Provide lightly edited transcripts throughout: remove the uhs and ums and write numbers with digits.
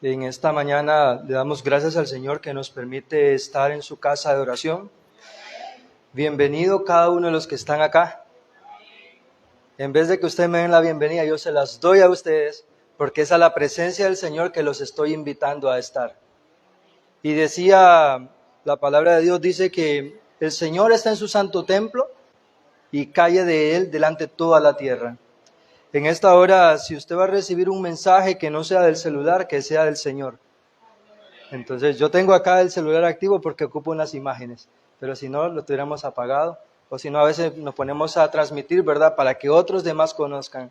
En esta mañana le damos gracias al Señor que nos permite estar en su casa de oración. Bienvenido cada uno de los que están acá. En vez de que ustedes me den la bienvenida, yo se las doy a ustedes, porque es a la presencia del Señor que los estoy invitando a estar. Y decía, la palabra de Dios dice que el Señor está en su santo templo y calle de Él delante toda la tierra. En esta hora, si usted va a recibir un mensaje que no sea del celular, que sea del Señor. Entonces, yo tengo acá el celular activo porque ocupo unas imágenes, pero si no, lo tuviéramos apagado, o si no, a veces nos ponemos a transmitir, ¿verdad?, para que otros demás conozcan.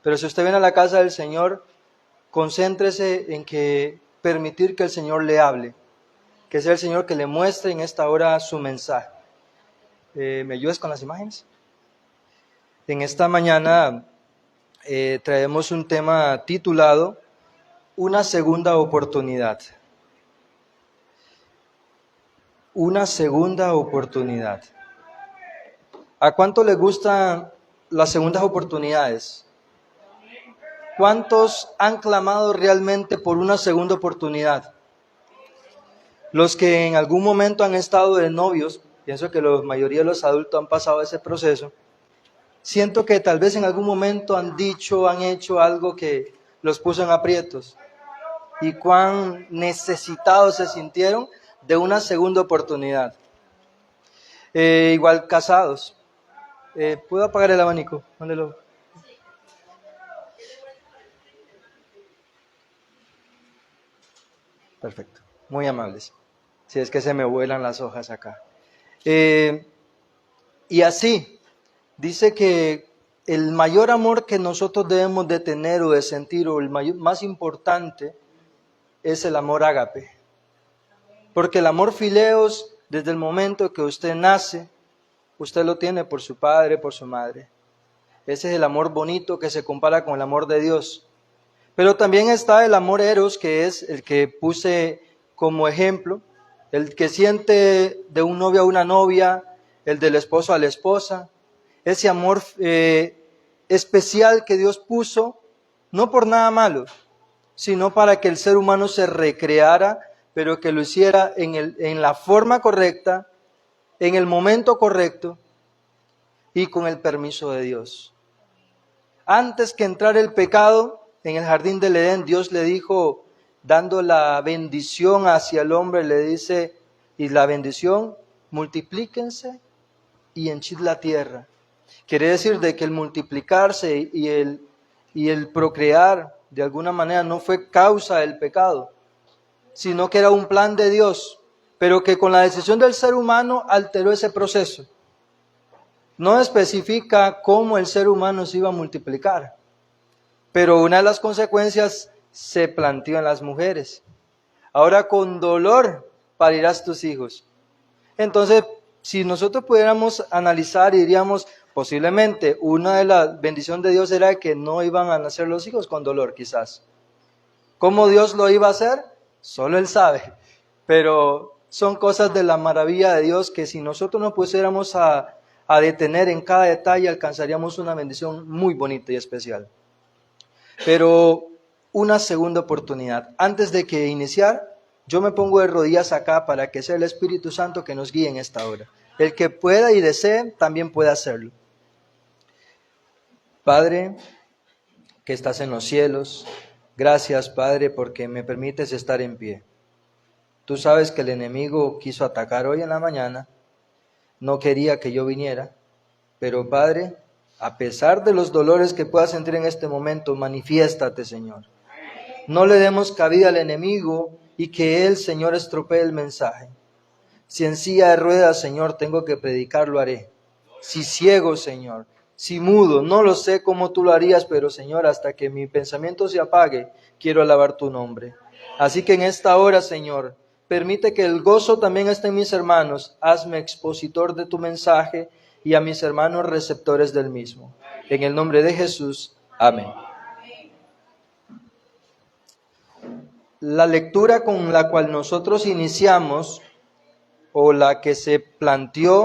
Pero si usted viene a la casa del Señor, concéntrese en que permitir que el Señor le hable, que sea el Señor que le muestre en esta hora su mensaje. ¿Me ayudas con las imágenes? En esta mañana traemos un tema titulado Una segunda oportunidad. Una segunda oportunidad. ¿A cuánto le gustan las segundas oportunidades? ¿Cuántos han clamado realmente por una segunda oportunidad? Los que en algún momento han estado de novios, pienso que la mayoría de los adultos han pasado ese proceso, siento que tal vez en algún momento han dicho, han hecho algo que los puso en aprietos. Y cuán necesitados se sintieron de una segunda oportunidad. Igual casados. ¿Puedo apagar el abanico? Mándelo. Perfecto. Muy amables. Si es que se me vuelan las hojas acá. Y así, dice que el mayor amor que nosotros debemos de tener o de sentir, o el más importante, es el amor ágape. Porque el amor fileos, desde el momento que usted nace, usted lo tiene por su padre, por su madre. Ese es el amor bonito que se compara con el amor de Dios. Pero también está el amor eros, que es el que puse como ejemplo, el que siente de un novio a una novia, el del esposo a la esposa, ese amor especial que Dios puso, no por nada malo, sino para que el ser humano se recreara, pero que lo hiciera en la forma correcta, en el momento correcto y con el permiso de Dios. Antes que entrar el pecado en el jardín del Edén, Dios le dijo, dando la bendición hacia el hombre, le dice, y la bendición, multiplíquense y henchid la tierra. Quiere decir de que el multiplicarse y el procrear, de alguna manera, no fue causa del pecado, sino que era un plan de Dios, pero que con la decisión del ser humano alteró ese proceso. No especifica cómo el ser humano se iba a multiplicar, pero una de las consecuencias se planteó en las mujeres. Ahora con dolor parirás tus hijos. Entonces, si nosotros pudiéramos analizar y diríamos, posiblemente una de las bendiciones de Dios era que no iban a nacer los hijos con dolor, quizás. ¿Cómo Dios lo iba a hacer? Solo Él sabe. Pero son cosas de la maravilla de Dios que si nosotros nos pusiéramos a detener en cada detalle, alcanzaríamos una bendición muy bonita y especial. Pero una segunda oportunidad. Antes de que iniciar, yo me pongo de rodillas acá para que sea el Espíritu Santo que nos guíe en esta hora. El que pueda y desee, también puede hacerlo. Padre, que estás en los cielos, gracias, Padre, porque me permites estar en pie. Tú sabes que el enemigo quiso atacar hoy en la mañana, no quería que yo viniera, pero Padre, a pesar de los dolores que pueda sentir en este momento, manifiéstate, Señor. No le demos cabida al enemigo y que él, Señor, estropee el mensaje. Si en silla de ruedas, Señor, tengo que predicar, lo haré. Si ciego, Señor, si mudo, no lo sé cómo tú lo harías, pero Señor, hasta que mi pensamiento se apague, quiero alabar tu nombre. Así que en esta hora, Señor, permite que el gozo también esté en mis hermanos. Hazme expositor de tu mensaje y a mis hermanos receptores del mismo. En el nombre de Jesús. Amén. La lectura con la cual nosotros iniciamos, o la que se planteó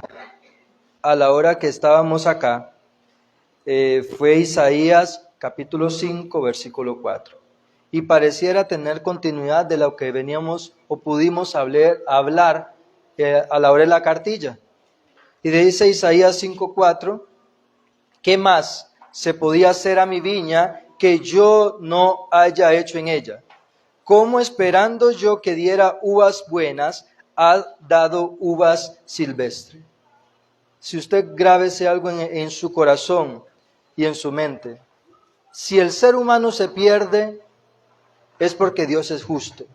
a la hora que estábamos acá, fue Isaías capítulo 5, versículo 4. y pareciera tener continuidad de lo que veníamos o pudimos hablar a la hora de la cartilla. Y dice Isaías 5:4, ¿qué más se podía hacer a mi viña que yo no haya hecho en ella? ¿Cómo esperando yo que diera uvas buenas, ha dado uvas silvestres? Si usted grábese algo en su corazón y en su mente, si el ser humano se pierde, es porque Dios es justo.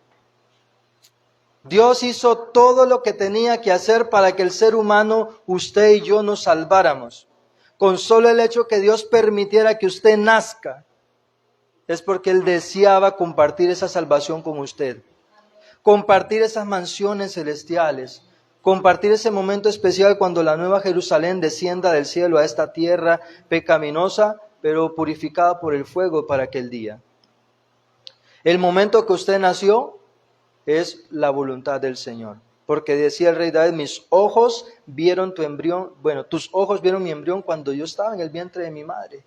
Dios hizo todo lo que tenía que hacer para que el ser humano, usted y yo, nos salváramos. Con solo el hecho que Dios permitiera que usted nazca, es porque Él deseaba compartir esa salvación con usted. Compartir esas mansiones celestiales. Compartir ese momento especial cuando la nueva Jerusalén descienda del cielo a esta tierra pecaminosa, pero purificada por el fuego para aquel día. El momento que usted nació es la voluntad del Señor. Porque decía el rey David, mis ojos vieron tu embrión, tus ojos vieron mi embrión cuando yo estaba en el vientre de mi madre.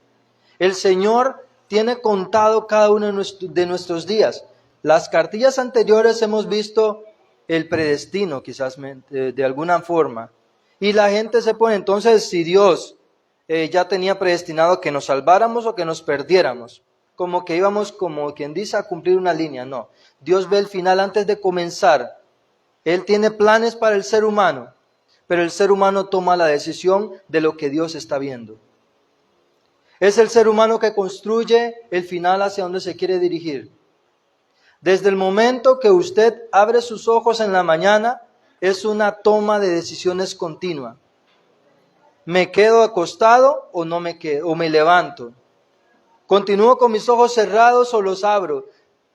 El Señor tiene contado cada uno de nuestros días. Las cartillas anteriores hemos visto el predestino, quizás de alguna forma. Y la gente se pone, entonces, si Dios ya tenía predestinado que nos salváramos o que nos perdiéramos, como que íbamos, como quien dice, a cumplir una línea. No, Dios ve el final antes de comenzar. Él tiene planes para el ser humano, pero el ser humano toma la decisión de lo que Dios está viendo. Es el ser humano que construye el final hacia donde se quiere dirigir. Desde el momento que usted abre sus ojos en la mañana, es una toma de decisiones continua. ¿Me quedo acostado o no me quedo, o me levanto? ¿Continúo con mis ojos cerrados o los abro?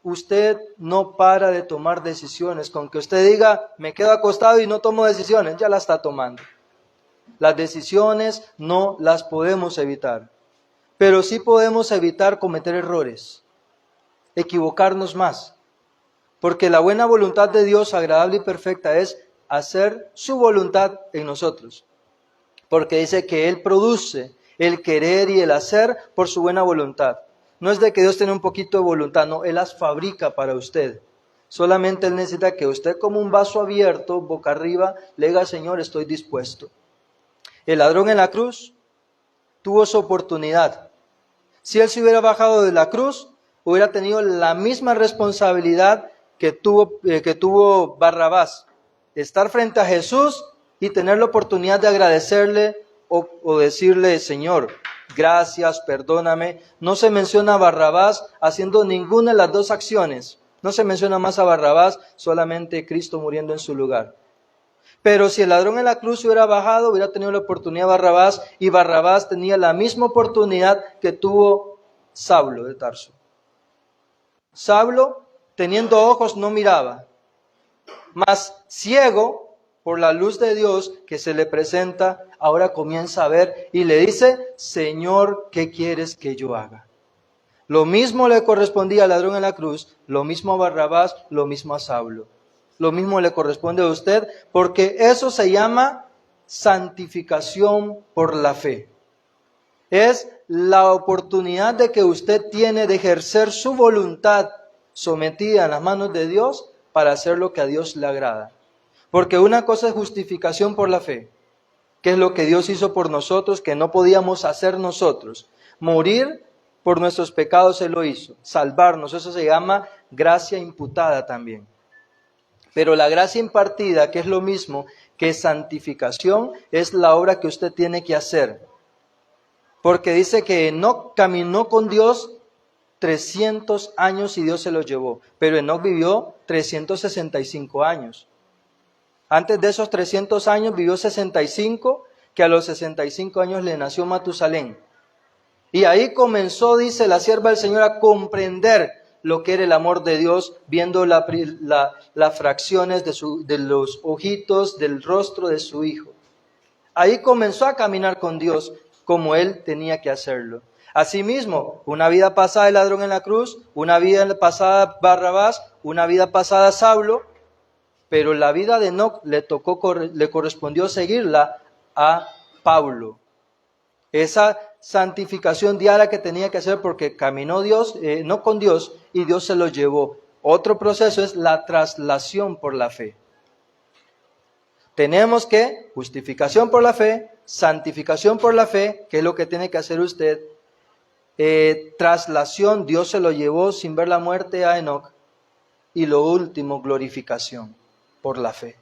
Usted no para de tomar decisiones. Con que usted diga, me quedo acostado y no tomo decisiones, ya la está tomando. Las decisiones no las podemos evitar, pero sí podemos evitar cometer errores, equivocarnos más. Porque la buena voluntad de Dios, agradable y perfecta, es hacer su voluntad en nosotros. Porque dice que Él produce el querer y el hacer por su buena voluntad. No es de que Dios tiene un poquito de voluntad, no, Él las fabrica para usted. Solamente Él necesita que usted, como un vaso abierto, boca arriba, le diga, Señor, estoy dispuesto. El ladrón en la cruz tuvo su oportunidad. Si Él se hubiera bajado de la cruz, hubiera tenido la misma responsabilidad que tuvo Barrabás. Estar frente a Jesús y tener la oportunidad de agradecerle o decirle, Señor, gracias, perdóname. No se menciona a Barrabás haciendo ninguna de las dos acciones. No se menciona más a Barrabás, solamente Cristo muriendo en su lugar. Pero si el ladrón en la cruz hubiera bajado, hubiera tenido la oportunidad Barrabás, y Barrabás tenía la misma oportunidad que tuvo Saulo de Tarso. Saulo, teniendo ojos, no miraba, mas ciego por la luz de Dios que se le presenta, ahora comienza a ver y le dice, Señor, ¿qué quieres que yo haga? Lo mismo le correspondía al ladrón en la cruz, lo mismo a Barrabás, lo mismo a Saulo. Lo mismo le corresponde a usted, porque eso se llama santificación por la fe. Es la oportunidad de que usted tiene de ejercer su voluntad sometida en las manos de Dios para hacer lo que a Dios le agrada. Porque una cosa es justificación por la fe, que es lo que Dios hizo por nosotros, que no podíamos hacer nosotros. Morir por nuestros pecados Él lo hizo. Salvarnos, eso se llama gracia imputada también. Pero la gracia impartida, que es lo mismo que santificación, es la obra que usted tiene que hacer. Porque dice que Enoc caminó con Dios 300 años y Dios se lo llevó. Pero Enoc vivió 365 años. Antes de esos 300 años vivió 65, que a los 65 años le nació Matusalén. Y ahí comenzó, dice la sierva del Señor, a comprender lo que era el amor de Dios, viendo las fracciones de los ojitos del rostro de su hijo. Ahí comenzó a caminar con Dios como él tenía que hacerlo. Asimismo, una vida pasada el ladrón en la cruz, una vida pasada Barrabás, una vida pasada Saulo, pero la vida de Enoc le correspondió seguirla a Pablo. Esa santificación diaria que tenía que hacer porque caminó no con Dios y Dios se lo llevó. Otro proceso es la traslación por la fe. Tenemos que justificación por la fe, santificación por la fe, que es lo que tiene que hacer usted. Traslación, Dios se lo llevó sin ver la muerte a Enoc. Y lo último, glorificación por la fe.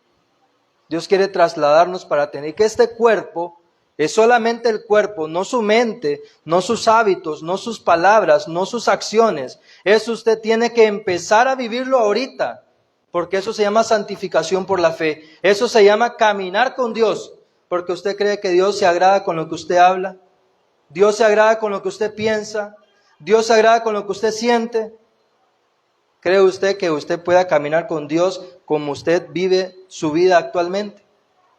Dios quiere trasladarnos para tener que este cuerpo es solamente el cuerpo, no su mente, no sus hábitos, no sus palabras, no sus acciones. Eso usted tiene que empezar a vivirlo ahorita, porque eso se llama santificación por la fe. Eso se llama caminar con Dios, porque usted cree que Dios se agrada con lo que usted habla, Dios se agrada con lo que usted piensa, Dios se agrada con lo que usted siente. ¿Cree usted que usted pueda caminar con Dios como usted vive su vida actualmente?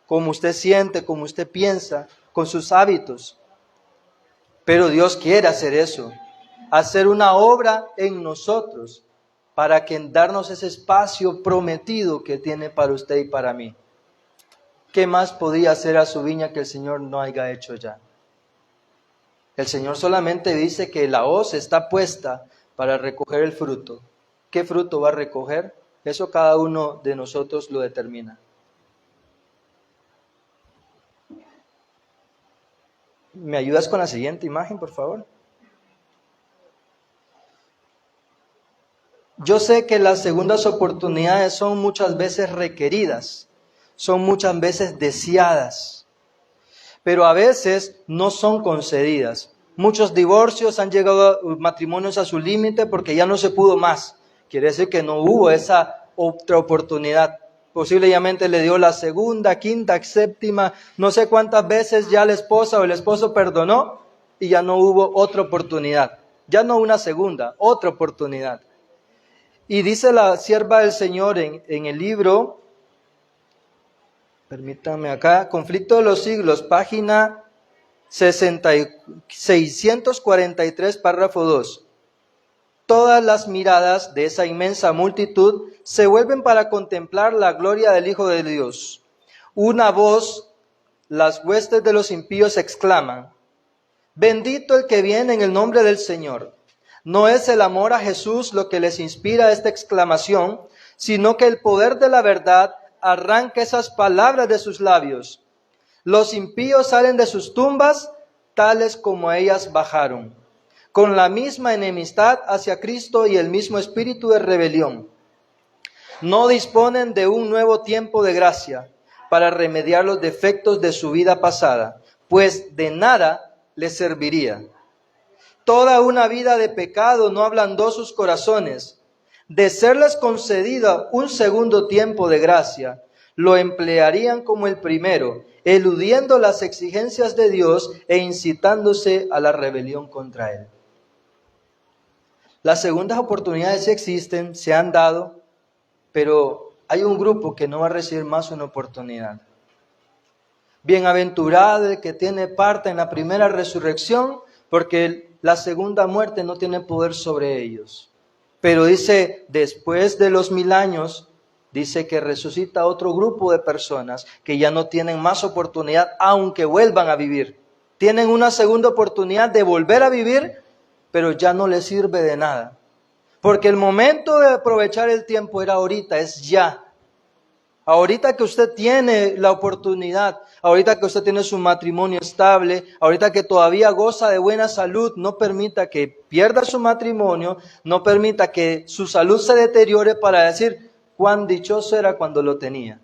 Como usted siente, como usted piensa, con sus hábitos. Pero Dios quiere hacer eso, hacer una obra en nosotros para que darnos ese espacio prometido que tiene para usted y para mí. ¿Qué más podía hacer a su viña que el Señor no haya hecho ya? El Señor solamente dice que la hoz está puesta para recoger el fruto. ¿Qué fruto va a recoger? Eso cada uno de nosotros lo determina. ¿Me ayudas con la siguiente imagen, por favor? Yo sé que las segundas oportunidades son muchas veces requeridas, son muchas veces deseadas, pero a veces no son concedidas. Muchos divorcios han llegado matrimonios a su límite porque ya no se pudo más. Quiere decir que no hubo esa otra oportunidad. Posiblemente le dio la segunda, quinta, séptima, no sé cuántas veces ya la esposa o el esposo perdonó y ya no hubo otra oportunidad. Ya no una segunda, otra oportunidad. Y dice la sierva del Señor en el libro, permítanme acá, Conflicto de los Siglos, página 643, párrafo 2. Todas las miradas de esa inmensa multitud se vuelven para contemplar la gloria del Hijo de Dios. Una voz, las huestes de los impíos exclaman, bendito el que viene en el nombre del Señor. No es el amor a Jesús lo que les inspira esta exclamación, sino que el poder de la verdad arranca esas palabras de sus labios. Los impíos salen de sus tumbas, tales como ellas bajaron, con la misma enemistad hacia Cristo y el mismo espíritu de rebelión. No disponen de un nuevo tiempo de gracia para remediar los defectos de su vida pasada, pues de nada les serviría. Toda una vida de pecado no ablandó sus corazones. De serles concedida un segundo tiempo de gracia, lo emplearían como el primero, eludiendo las exigencias de Dios e incitándose a la rebelión contra Él. Las segundas oportunidades sí existen, se han dado, pero hay un grupo que no va a recibir más una oportunidad. Bienaventurado el que tiene parte en la primera resurrección, porque la segunda muerte no tiene poder sobre ellos. Pero dice, después de los 1000 años, dice que resucita otro grupo de personas que ya no tienen más oportunidad, aunque vuelvan a vivir. Tienen una segunda oportunidad de volver a vivir, pero ya no les sirve de nada. Porque el momento de aprovechar el tiempo era ahorita, es ya. Ahorita que usted tiene la oportunidad, ahorita que usted tiene su matrimonio estable, ahorita que todavía goza de buena salud, no permita que pierda su matrimonio, no permita que su salud se deteriore para decir cuán dichoso era cuando lo tenía.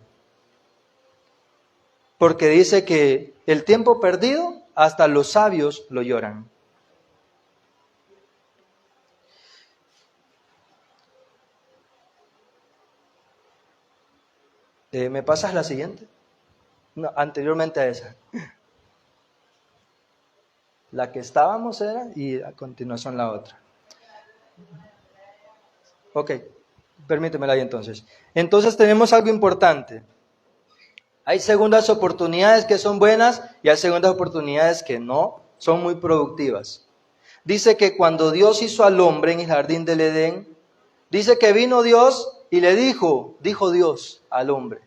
Porque dice que el tiempo perdido, hasta los sabios lo lloran. ¿Me pasas la siguiente? No, anteriormente a esa. La que estábamos era y a continuación la otra. Ok, permítemela ahí entonces. Entonces tenemos algo importante. Hay segundas oportunidades que son buenas y hay segundas oportunidades que no son muy productivas. Dice que cuando Dios hizo al hombre en el jardín del Edén, dice que vino Dios y le dijo Dios al hombre,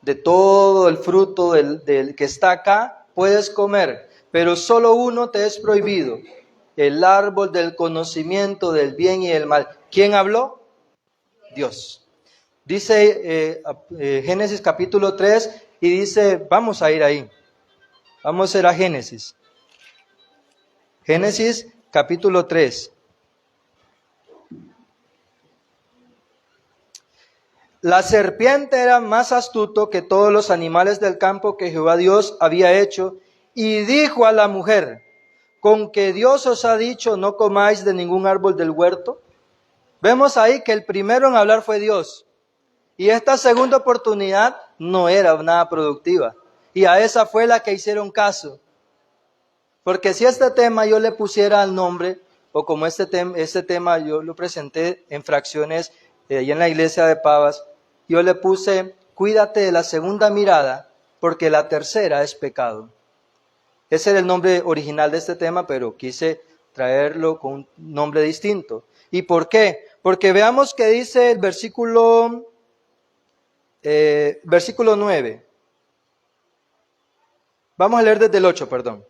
de todo el fruto del que está acá puedes comer, pero solo uno te es prohibido, el árbol del conocimiento del bien y del mal. ¿Quién habló? Dios. Dice Génesis capítulo 3 y dice, vamos a ir ahí. Vamos a ir a Génesis. Génesis capítulo 3. La serpiente era más astuto que todos los animales del campo que Jehová Dios había hecho, y dijo a la mujer, ¿con que Dios os ha dicho no comáis de ningún árbol del huerto? Vemos ahí que el primero en hablar fue Dios, y esta segunda oportunidad no era nada productiva, y a esa fue la que hicieron caso. Porque si este tema yo le pusiera el nombre, o como este tema yo lo presenté en fracciones ahí en la iglesia de Pavas, yo le puse, cuídate de la segunda mirada, porque la tercera es pecado. Ese era el nombre original de este tema, pero quise traerlo con un nombre distinto. ¿Y por qué? Porque veamos que dice el versículo 9. Vamos a leer desde el 8, perdón.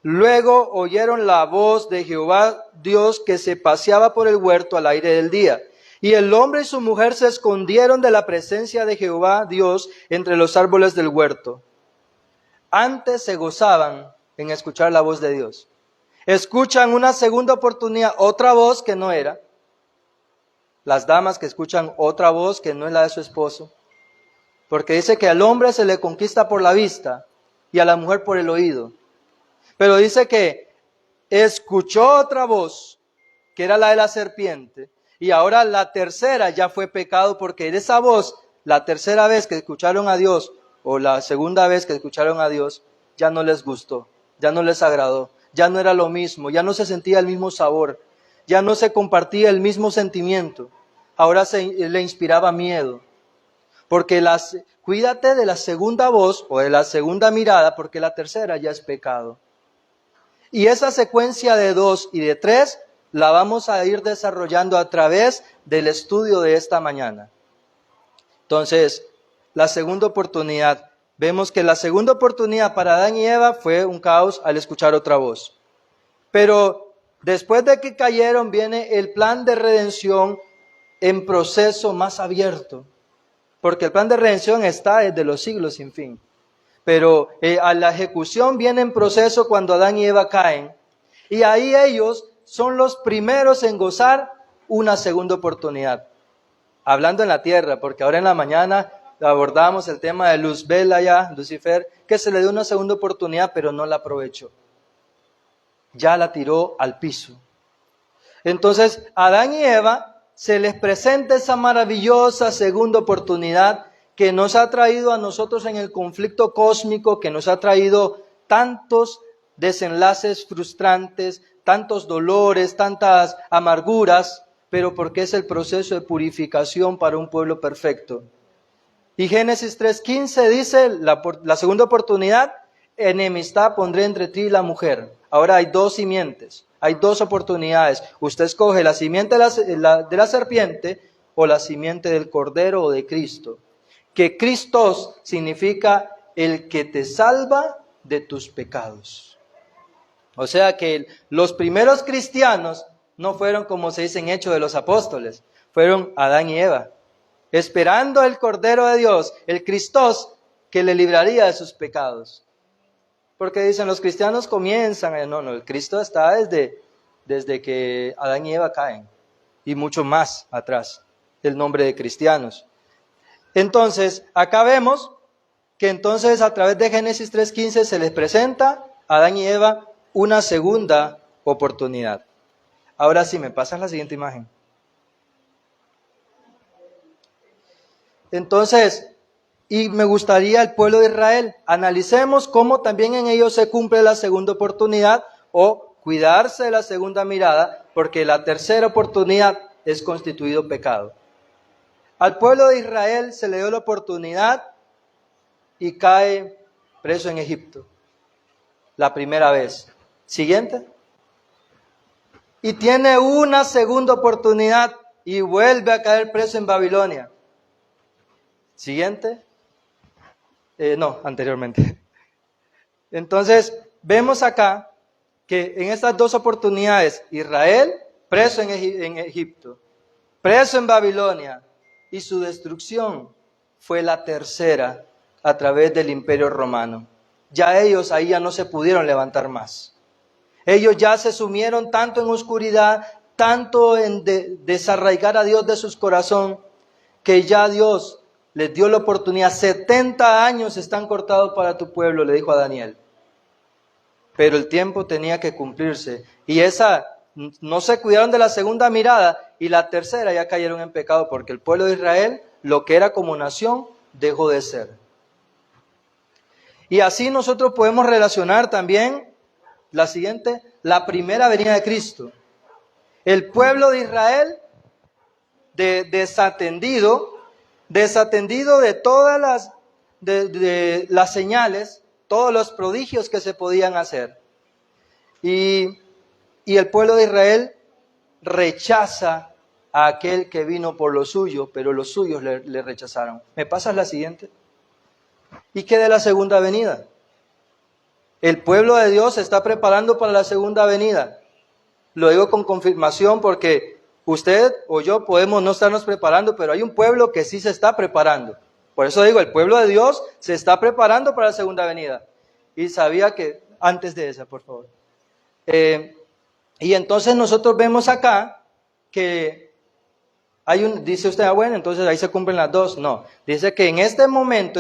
Luego oyeron la voz de Jehová Dios que se paseaba por el huerto al aire del día. Y el hombre y su mujer se escondieron de la presencia de Jehová Dios entre los árboles del huerto. Antes se gozaban en escuchar la voz de Dios. Escuchan una segunda oportunidad, otra voz que no era. Las damas que escuchan otra voz que no es la de su esposo. Porque dice que al hombre se le conquista por la vista y a la mujer por el oído. Pero dice que escuchó otra voz, que era la de la serpiente, y ahora la tercera ya fue pecado, porque en esa voz, la tercera vez que escucharon a Dios, o la segunda vez que escucharon a Dios, ya no les gustó, ya no les agradó, ya no era lo mismo, ya no se sentía el mismo sabor, ya no se compartía el mismo sentimiento, ahora le inspiraba miedo. Porque cuídate de la segunda voz o de la segunda mirada, porque la tercera ya es pecado. Y esa secuencia de 2 y de 3 la vamos a ir desarrollando a través del estudio de esta mañana. Entonces, la segunda oportunidad. Vemos que la segunda oportunidad para Adán y Eva fue un caos al escuchar otra voz. Pero después de que cayeron viene el plan de redención en proceso más abierto. Porque el plan de redención está desde los siglos sin fin. Pero a la ejecución viene en proceso cuando Adán y Eva caen. Y ahí ellos son los primeros en gozar una segunda oportunidad. Hablando en la tierra, porque ahora en la mañana abordamos el tema de Luzbel allá, Lucifer, que se le dio una segunda oportunidad, pero no la aprovechó. Ya la tiró al piso. Entonces, a Adán y Eva se les presenta esa maravillosa segunda oportunidad que nos ha traído a nosotros en el conflicto cósmico, que nos ha traído tantos desenlaces frustrantes, tantos dolores, tantas amarguras, pero porque es el proceso de purificación para un pueblo perfecto. Y Génesis 3:15 dice, la segunda oportunidad, enemistad pondré entre ti y la mujer. Ahora hay dos simientes, hay dos oportunidades. Usted escoge la simiente de la serpiente o la simiente del Cordero o de Cristo. Que Christos significa el que te salva de tus pecados. O sea que los primeros cristianos no fueron como se dice en Hechos de los Apóstoles, fueron Adán y Eva, esperando el Cordero de Dios, el Christos, que le libraría de sus pecados. Porque dicen, los cristianos comienzan, no, el Cristo está desde que Adán y Eva caen, y mucho más atrás, el nombre de cristianos. Entonces, acá vemos que entonces a través de Génesis 3:15 se les presenta a Adán y Eva una segunda oportunidad. Ahora sí, me pasas la siguiente imagen. Entonces, y me gustaría el pueblo de Israel, analicemos cómo también en ellos se cumple la segunda oportunidad o cuidarse de la segunda mirada, porque la tercera oportunidad es constituido pecado. Al pueblo de Israel se le dio la oportunidad y cae preso en Egipto, la primera vez. Siguiente. Y tiene una segunda oportunidad y vuelve a caer preso en Babilonia. Siguiente. No, anteriormente. Entonces, vemos acá que en estas dos oportunidades, Israel preso en Egipto, preso en Babilonia, y su destrucción fue la tercera a través del Imperio Romano. Ya ellos ahí ya no se pudieron levantar más. Ellos ya se sumieron tanto en oscuridad, tanto en desarraigar a Dios de sus corazones, que ya Dios les dio la oportunidad. 70 años están cortados para tu pueblo, le dijo a Daniel. Pero el tiempo tenía que cumplirse. Y no se cuidaron de la segunda mirada, y la tercera ya cayeron en pecado, porque el pueblo de Israel, lo que era como nación, dejó de ser. Y así nosotros podemos relacionar también la siguiente, la primera venida de Cristo. El pueblo de Israel, desatendido de todas las señales, todos los prodigios que se podían hacer. Y el pueblo de Israel rechaza a aquel que vino por lo suyo, pero los suyos le rechazaron. ¿Me pasas la siguiente? ¿Y qué de la segunda venida? El pueblo de Dios se está preparando para la segunda venida. Lo digo con confirmación porque usted o yo podemos no estarnos preparando, pero hay un pueblo que sí se está preparando. Por eso digo, el pueblo de Dios se está preparando para la segunda venida. Y sabía que, antes de esa, por favor. Y entonces nosotros vemos acá que dice usted, bueno, entonces ahí se cumplen las dos. No, dice que en este momento,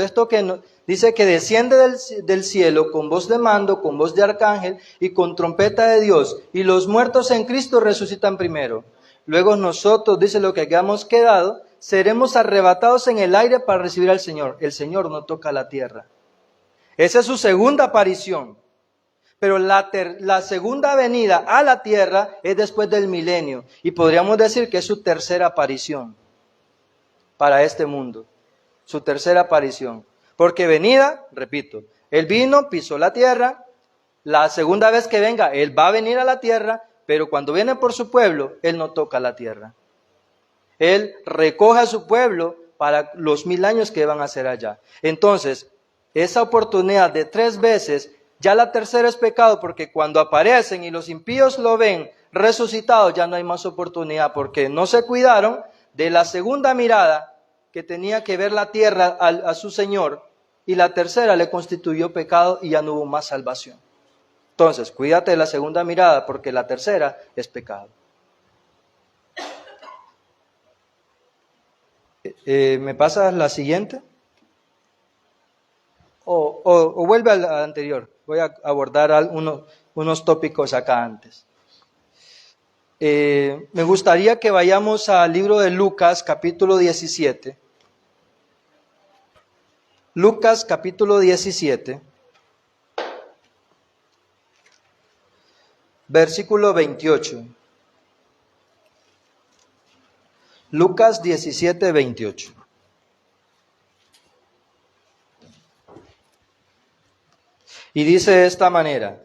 dice que desciende del cielo con voz de mando, con voz de arcángel y con trompeta de Dios, y los muertos en Cristo resucitan primero. Luego nosotros, dice, lo que hayamos quedado, seremos arrebatados en el aire para recibir al Señor. El Señor no toca la tierra. Esa es su segunda aparición. Pero la segunda venida a la tierra es después del milenio. Y podríamos decir que es su tercera aparición para este mundo. Su tercera aparición. Porque venida, repito, Él vino, pisó la tierra. La segunda vez que venga, Él va a venir a la tierra. Pero cuando viene por su pueblo, Él no toca la tierra. Él recoge a su pueblo para los 1000 años que van a ser allá. Entonces, esa oportunidad de 3 veces, ya la tercera es pecado, porque cuando aparecen y los impíos lo ven resucitado, ya no hay más oportunidad, porque no se cuidaron de la segunda mirada que tenía que ver la tierra a su Señor, y la tercera le constituyó pecado y ya no hubo más salvación. Entonces, cuídate de la segunda mirada, porque la tercera es pecado. ¿Me pasas la siguiente? O vuelve a la anterior. Voy a abordar unos tópicos acá antes. Me gustaría que vayamos al libro de Lucas, capítulo 17. Lucas, capítulo 17. Versículo 28. Lucas 17, 28. Y dice de esta manera: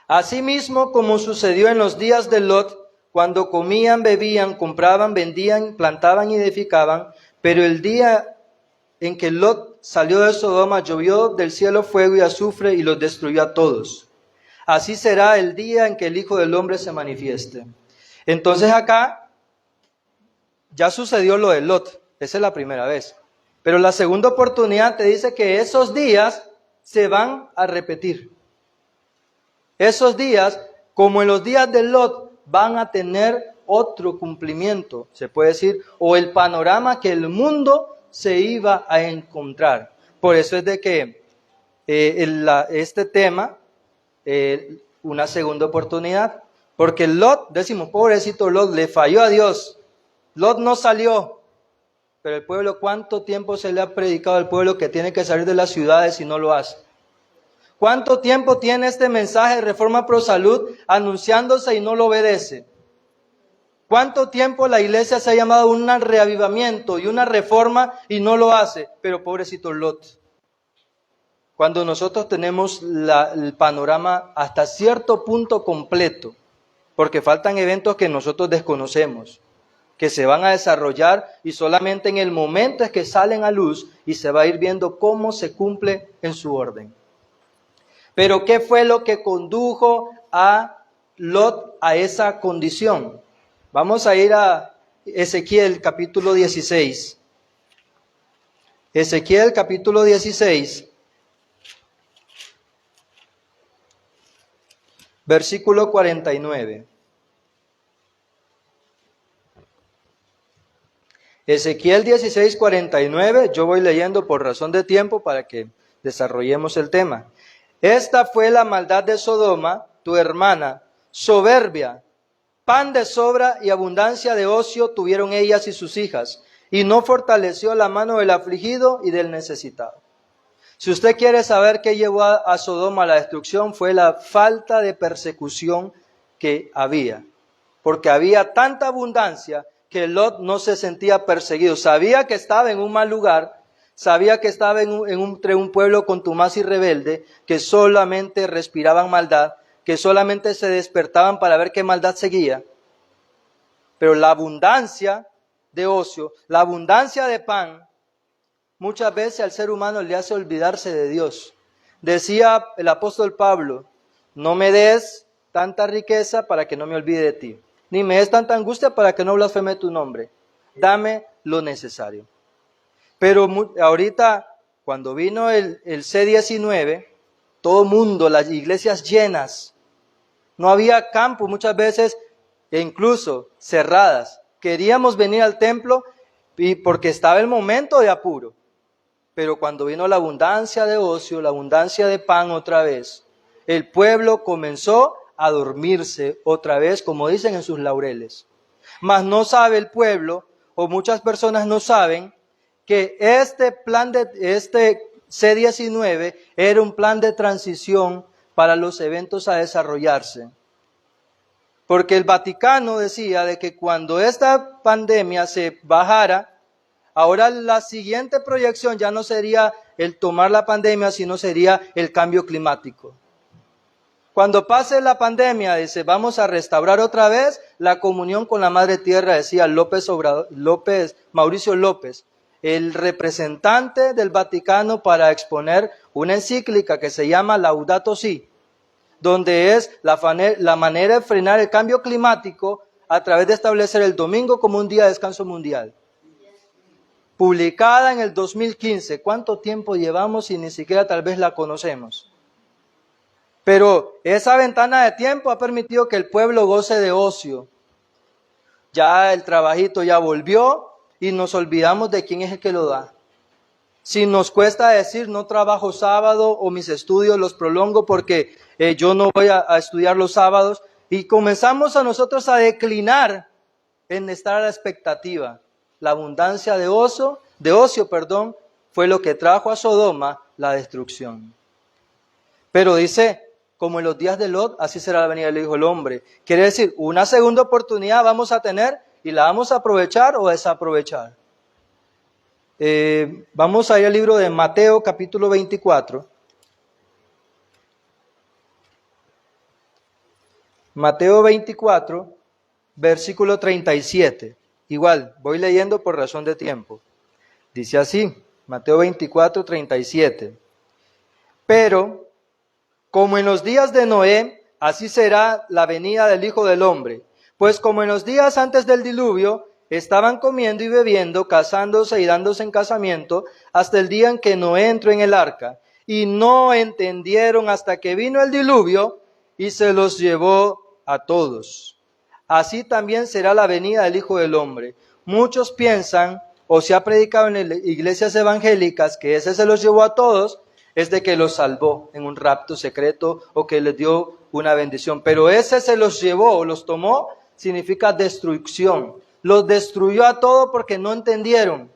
Asimismo, como sucedió en los días de Lot, cuando comían, bebían, compraban, vendían, plantaban y edificaban, pero el día en que Lot salió de Sodoma, llovió del cielo fuego y azufre y los destruyó a todos. Así será el día en que el Hijo del Hombre se manifieste. Entonces acá ya sucedió lo de Lot, esa es la primera vez. Pero la segunda oportunidad te dice que esos días se van a repetir. Esos días, como en los días de Lot, van a tener otro cumplimiento, se puede decir, o el panorama que el mundo se iba a encontrar. Por eso es de que este tema, una segunda oportunidad, porque Lot, decimos, pobrecito Lot, le falló a Dios. Lot no salió, pero el pueblo, ¿cuánto tiempo se le ha predicado al pueblo que tiene que salir de las ciudades y no lo hace? ¿Cuánto tiempo tiene este mensaje de Reforma Pro Salud anunciándose y no lo obedece? ¿Cuánto tiempo la iglesia se ha llamado un reavivamiento y una reforma y no lo hace? Pero pobrecito Lot. Cuando nosotros tenemos el panorama hasta cierto punto completo, porque faltan eventos que nosotros desconocemos, que se van a desarrollar y solamente en el momento es que salen a luz y se va a ir viendo cómo se cumple en su orden. Pero ¿qué fue lo que condujo a Lot a esa condición? Vamos a ir a Ezequiel capítulo 16. Ezequiel capítulo 16, versículo 49. Ezequiel 16, 49, yo voy leyendo por razón de tiempo para que desarrollemos el tema. Esta fue la maldad de Sodoma, tu hermana, soberbia, pan de sobra y abundancia de ocio tuvieron ellas y sus hijas, y no fortaleció la mano del afligido y del necesitado. Si usted quiere saber qué llevó a Sodoma a la destrucción, fue la falta de persecución que había, porque había tanta abundancia que Lot no se sentía perseguido. Sabía que estaba en un mal lugar, sabía que estaba entre un pueblo contumaz y rebelde, que solamente respiraban maldad, que solamente se despertaban para ver qué maldad seguía. Pero la abundancia de ocio, la abundancia de pan, muchas veces al ser humano le hace olvidarse de Dios. Decía el apóstol Pablo, no me des tanta riqueza para que no me olvide de ti, ni me des tanta angustia para que no blasfeme tu nombre. Dame lo necesario. Pero ahorita, cuando vino el C-19, todo mundo, las iglesias llenas, no había campo muchas veces, e incluso cerradas. Queríamos venir al templo y porque estaba el momento de apuro. Pero cuando vino la abundancia de ocio, la abundancia de pan otra vez, el pueblo comenzó a dormirse otra vez, como dicen en sus laureles. Mas no sabe el pueblo, o muchas personas no saben, que este C-19 era un plan de transición para los eventos a desarrollarse. Porque el Vaticano decía de que cuando esta pandemia se bajara, ahora la siguiente proyección ya no sería el tomar la pandemia, sino sería el cambio climático. Cuando pase la pandemia, dice, vamos a restaurar otra vez la comunión con la Madre Tierra, decía Mauricio López, el representante del Vaticano para exponer una encíclica que se llama Laudato Si, donde es la manera de frenar el cambio climático a través de establecer el domingo como un día de descanso mundial. Publicada en el 2015. ¿Cuánto tiempo llevamos y ni siquiera tal vez la conocemos? Pero esa ventana de tiempo ha permitido que el pueblo goce de ocio. Ya el trabajito ya volvió y nos olvidamos de quién es el que lo da. Si nos cuesta decir no trabajo sábado o mis estudios los prolongo porque yo no voy a estudiar los sábados, y comenzamos a nosotros a declinar en estar a la expectativa. La abundancia de ocio, fue lo que trajo a Sodoma la destrucción. Pero dice, como en los días de Lot, así será la venida del Hijo del Hombre. Quiere decir, una segunda oportunidad vamos a tener y la vamos a aprovechar o desaprovechar. Vamos a ir al libro de Mateo capítulo 24. Mateo 24, versículo 37. Igual, voy leyendo por razón de tiempo. Dice así, Mateo 24, 37. Pero, como en los días de Noé, así será la venida del Hijo del Hombre. Pues como en los días antes del diluvio, estaban comiendo y bebiendo, casándose y dándose en casamiento, hasta el día en que Noé entró en el arca. Y no entendieron hasta que vino el diluvio y se los llevó a todos. Así también será la venida del Hijo del Hombre. Muchos piensan, o se ha predicado en iglesias evangélicas, que ese se los llevó a todos, es de que los salvó en un rapto secreto o que les dio una bendición. Pero ese se los llevó o los tomó, significa destrucción. Los destruyó a todos porque no entendieron.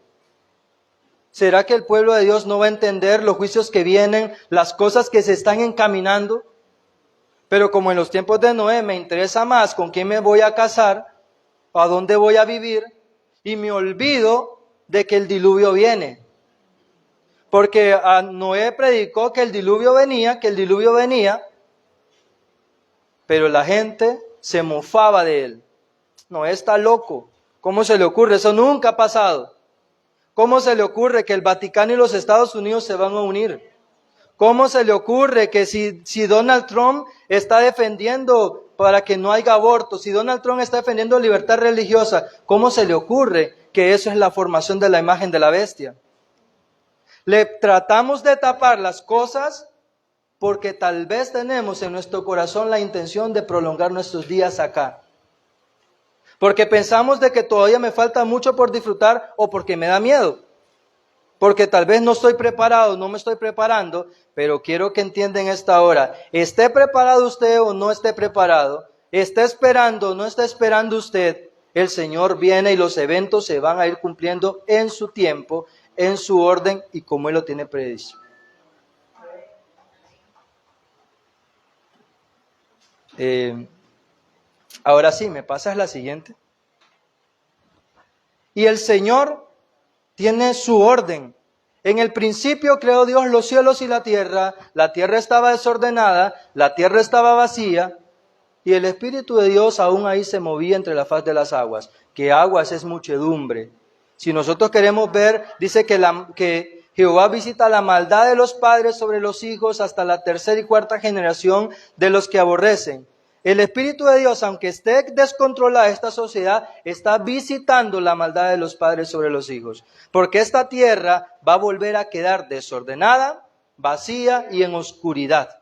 ¿Será que el pueblo de Dios no va a entender los juicios que vienen, las cosas que se están encaminando? Pero como en los tiempos de Noé me interesa más con quién me voy a casar, a dónde voy a vivir, y me olvido de que el diluvio viene. Porque a Noé predicó que el diluvio venía, pero la gente se mofaba de él. Noé está loco. ¿Cómo se le ocurre? Eso nunca ha pasado. ¿Cómo se le ocurre que el Vaticano y los Estados Unidos se van a unir? ¿Cómo se le ocurre que si Donald Trump está defendiendo para que no haya aborto. Si Donald Trump está defendiendo libertad religiosa, ¿cómo se le ocurre que eso es la formación de la imagen de la bestia? Le tratamos de tapar las cosas porque tal vez tenemos en nuestro corazón la intención de prolongar nuestros días acá. Porque pensamos de que todavía me falta mucho por disfrutar o porque me da miedo. Porque tal vez no estoy preparado, no me estoy preparando, pero quiero que entiendan esta hora. Esté preparado usted o no esté preparado, esté esperando o no esté esperando usted, el Señor viene y los eventos se van a ir cumpliendo en su tiempo, en su orden y como Él lo tiene predicho. Ahora sí, me pasas la siguiente. Y el Señor tiene su orden. En el principio creó Dios los cielos y la tierra estaba desordenada, la tierra estaba vacía, y el Espíritu de Dios aún ahí se movía entre la faz de las aguas, que aguas es muchedumbre. Si nosotros queremos ver, dice que Jehová visita la maldad de los padres sobre los hijos hasta la tercera y cuarta generación de los que aborrecen. El Espíritu de Dios, aunque esté descontrolada esta sociedad, está visitando la maldad de los padres sobre los hijos. Porque esta tierra va a volver a quedar desordenada, vacía y en oscuridad.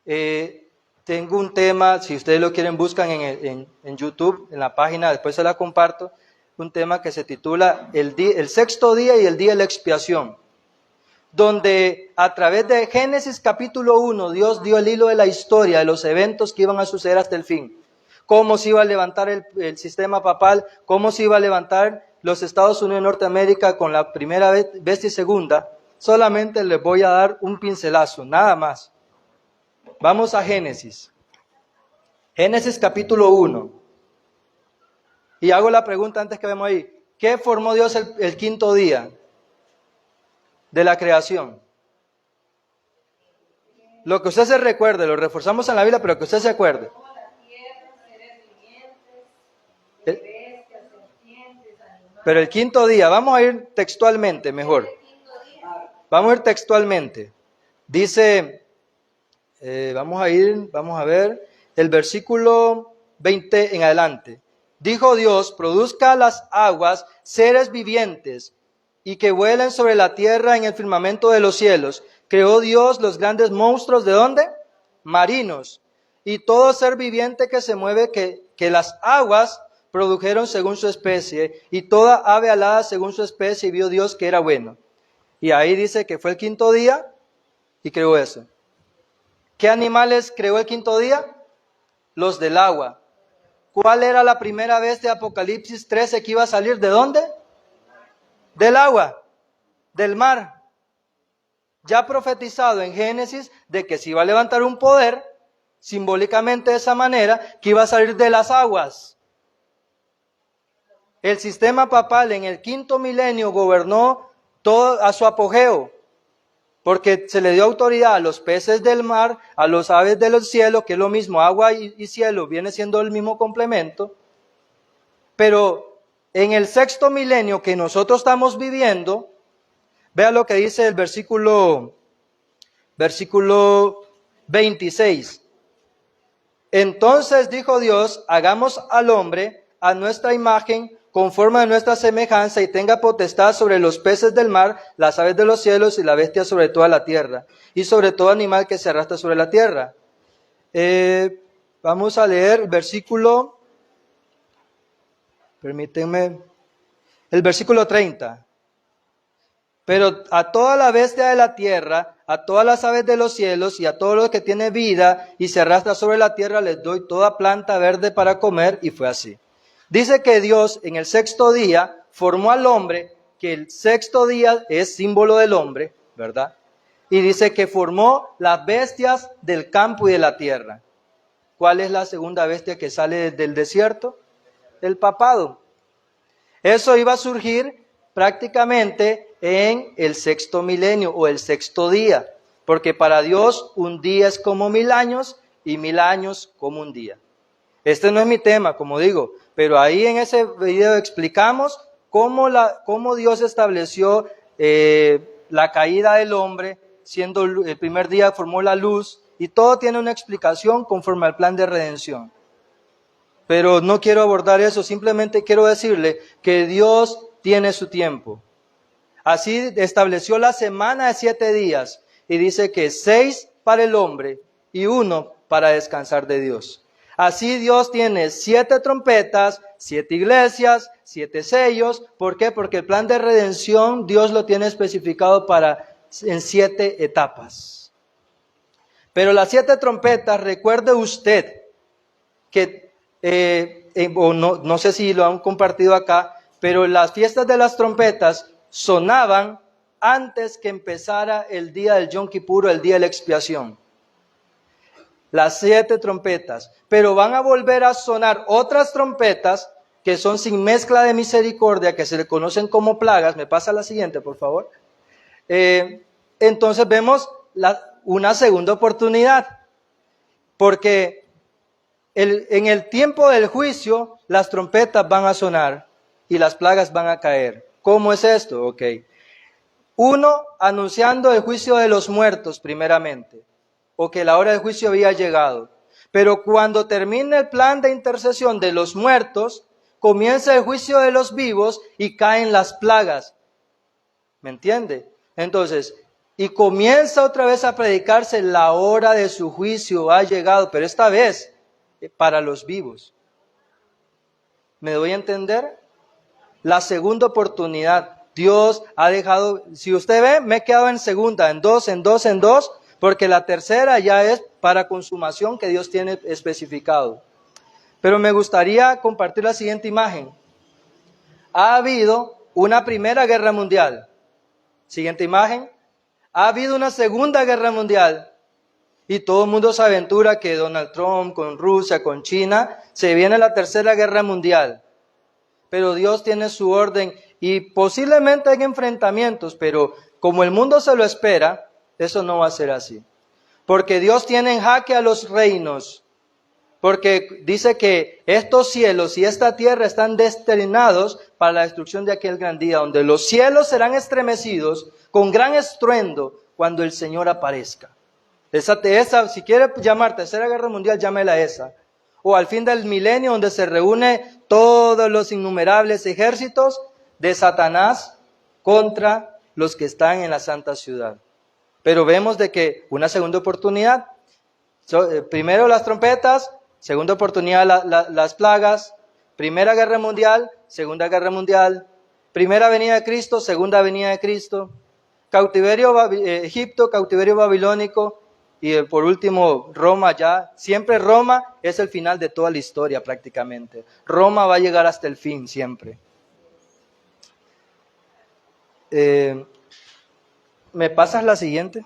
Tengo un tema, si ustedes lo quieren buscan en YouTube, en la página, después se la comparto, un tema que se titula el sexto día y el día de la expiación, donde a través de Génesis capítulo 1, Dios dio el hilo de la historia, de los eventos que iban a suceder hasta el fin. Cómo se iba a levantar el sistema papal, cómo se iba a levantar los Estados Unidos de Norteamérica con la primera bestia y segunda. Solamente les voy a dar un pincelazo, nada más. Vamos a Génesis. Génesis capítulo 1. Y hago la pregunta antes que vemos ahí. ¿Qué formó Dios el quinto día de la creación? Lo que usted se recuerde, lo reforzamos en la Biblia, pero que usted se acuerde. Pero el quinto día, vamos a ir textualmente mejor. Vamos a ir textualmente. Dice, vamos a ver, el versículo 20 en adelante. Dijo Dios, produzca las aguas seres vivientes y que vuelen sobre la tierra en el firmamento de los cielos. Creó Dios los grandes monstruos, ¿de dónde? Marinos. Y todo ser viviente que se mueve, que las aguas produjeron según su especie, y toda ave alada según su especie, y vio Dios que era bueno. Y ahí dice que fue el quinto día y creó eso. ¿Qué animales creó el quinto día? Los del agua. ¿Cuál era la primera bestia de Apocalipsis 13 que iba a salir? ¿De dónde? Del agua, del mar. Ya profetizado en Génesis de que se iba a levantar un poder, simbólicamente de esa manera, que iba a salir de las aguas. El sistema papal en el quinto milenio gobernó todo a su apogeo, porque se le dio autoridad a los peces del mar, a los aves de los cielos, que es lo mismo, agua y cielo, viene siendo el mismo complemento. Pero en el sexto milenio que nosotros estamos viviendo, vea lo que dice el versículo 26. Entonces dijo Dios, hagamos al hombre a nuestra imagen, conforme a nuestra semejanza, y tenga potestad sobre los peces del mar, las aves de los cielos y la bestia sobre toda la tierra, y sobre todo animal que se arrastra sobre la tierra. Vamos a leer el versículo, permítanme, el versículo 30. Pero a toda la bestia de la tierra, a todas las aves de los cielos y a todo lo que tiene vida y se arrastra sobre la tierra, les doy toda planta verde para comer, y fue así. Dice que Dios en el sexto día formó al hombre, que el sexto día es símbolo del hombre, ¿verdad? Y dice que formó las bestias del campo y de la tierra. ¿Cuál es la segunda bestia que sale del desierto? El papado. Eso iba a surgir prácticamente en el sexto milenio o el sexto día, porque para Dios un día es como 1000 años y 1000 años como un día. Este no es mi tema, como digo, pero ahí en ese video explicamos cómo Dios estableció la caída del hombre, siendo el primer día formó la luz, y todo tiene una explicación conforme al plan de redención. Pero no quiero abordar eso, simplemente quiero decirle que Dios tiene su tiempo. Así estableció la semana de 7 días y dice que 6 para el hombre y 1 para descansar de Dios. Así Dios tiene 7 trompetas, 7 iglesias, 7 sellos. ¿Por qué? Porque el plan de redención Dios lo tiene especificado en 7 etapas. Pero las 7 trompetas, recuerde usted que, no sé si lo han compartido acá, pero las fiestas de las trompetas sonaban antes que empezara el día del Yom Kippur, el día de la expiación. Las 7 trompetas, pero van a volver a sonar otras trompetas que son sin mezcla de misericordia, que se le conocen como plagas. Me pasa la siguiente, por favor. Entonces vemos una segunda oportunidad, porque en el tiempo del juicio las trompetas van a sonar y las plagas van a caer. ¿Cómo es esto? Ok. 1, anunciando el juicio de los muertos primeramente, o que la hora del juicio había llegado. Pero cuando termine el plan de intercesión de los muertos, comienza el juicio de los vivos y caen las plagas. ¿Me entiende? Entonces, y comienza otra vez a predicarse, la hora de su juicio ha llegado, pero esta vez para los vivos. ¿Me doy a entender? La segunda oportunidad. Dios ha dejado, si usted ve, me he quedado en segunda, en dos, porque la tercera ya es para consumación que Dios tiene especificado. Pero me gustaría compartir la siguiente imagen. Ha habido una primera guerra mundial. Siguiente imagen. Ha habido una segunda guerra mundial. Y todo el mundo se aventura que Donald Trump con Rusia, con China, se viene la tercera guerra mundial. Pero Dios tiene su orden y posiblemente hay enfrentamientos, pero como el mundo se lo espera, eso no va a ser así. Porque Dios tiene en jaque a los reinos. Porque dice que estos cielos y esta tierra están destinados para la destrucción de aquel gran día, donde los cielos serán estremecidos con gran estruendo cuando el Señor aparezca. Esa, si quiere llamar Tercera Guerra Mundial, llámela esa. O al fin del milenio, donde se reúne todos los innumerables ejércitos de Satanás contra los que están en la santa ciudad. Pero vemos de que una segunda oportunidad, primero las trompetas, segunda oportunidad las plagas, Primera Guerra Mundial, Segunda Guerra Mundial, primera venida de Cristo, segunda venida de Cristo, cautiverio Egipto, cautiverio babilónico, y por último Roma ya. Siempre Roma es el final de toda la historia prácticamente. Roma va a llegar hasta el fin siempre. ¿Me pasas la siguiente?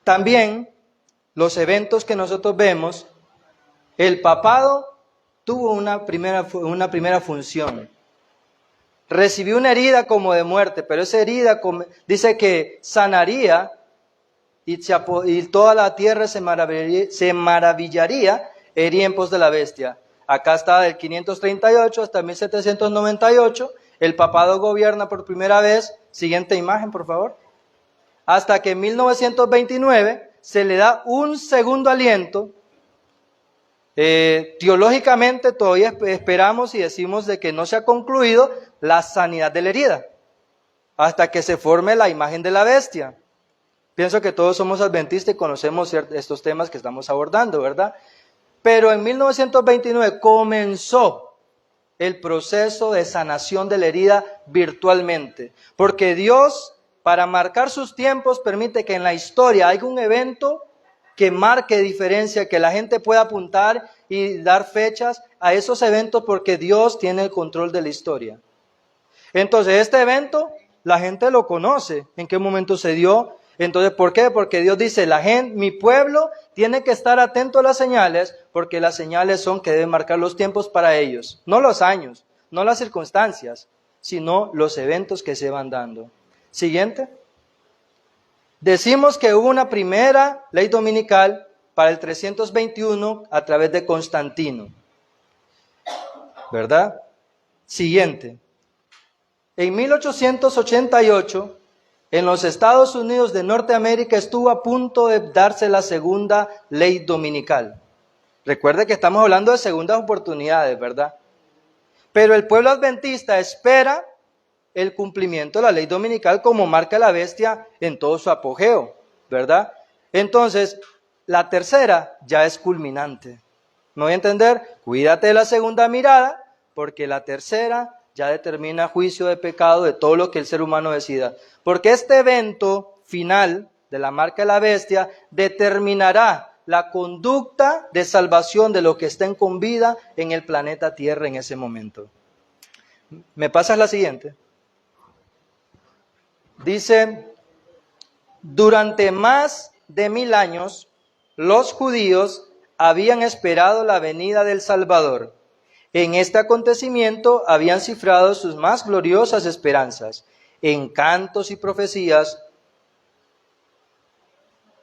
También los eventos que nosotros vemos, el papado tuvo una primera función. Recibió una herida como de muerte, pero esa herida dice que sanaría y toda la tierra se maravillaría en pos de la bestia. Acá está del 538 hasta 1798, el papado gobierna por primera vez. Siguiente imagen, por favor. Hasta que en 1929 se le da un segundo aliento. Teológicamente todavía esperamos y decimos de que no se ha concluido la sanidad de la herida, hasta que se forme la imagen de la bestia. Pienso que todos somos adventistas y conocemos estos temas que estamos abordando, ¿verdad? Pero en 1929 comenzó el proceso de sanación de la herida virtualmente, porque Dios, para marcar sus tiempos, permite que en la historia haya un evento que marque diferencia, que la gente pueda apuntar y dar fechas a esos eventos, porque Dios tiene el control de la historia. Entonces, este evento, la gente lo conoce, en qué momento se dio. Entonces, ¿por qué? Porque Dios dice, mi pueblo tiene que estar atento a las señales, porque las señales son que deben marcar los tiempos para ellos. No los años, no las circunstancias, sino los eventos que se van dando. Siguiente. Decimos que hubo una primera ley dominical para el 321 a través de Constantino, ¿verdad? Siguiente. En 1888 En los Estados Unidos de Norteamérica estuvo a punto de darse la segunda ley dominical. Recuerde que estamos hablando de segundas oportunidades, ¿verdad? Pero el pueblo adventista espera el cumplimiento de la ley dominical como marca la bestia en todo su apogeo, ¿verdad? Entonces, la tercera ya es culminante. ¿Me voy a entender? Cuídate de la segunda mirada, porque la tercera ya determina juicio de pecado de todo lo que el ser humano decida. Porque este evento final de la marca de la bestia determinará la conducta de salvación de los que estén con vida en el planeta Tierra en ese momento. ¿Me pasas la siguiente? Dice, durante más de 1000 años, los judíos habían esperado la venida del Salvador. En este acontecimiento habían cifrado sus más gloriosas esperanzas, en cantos y profecías,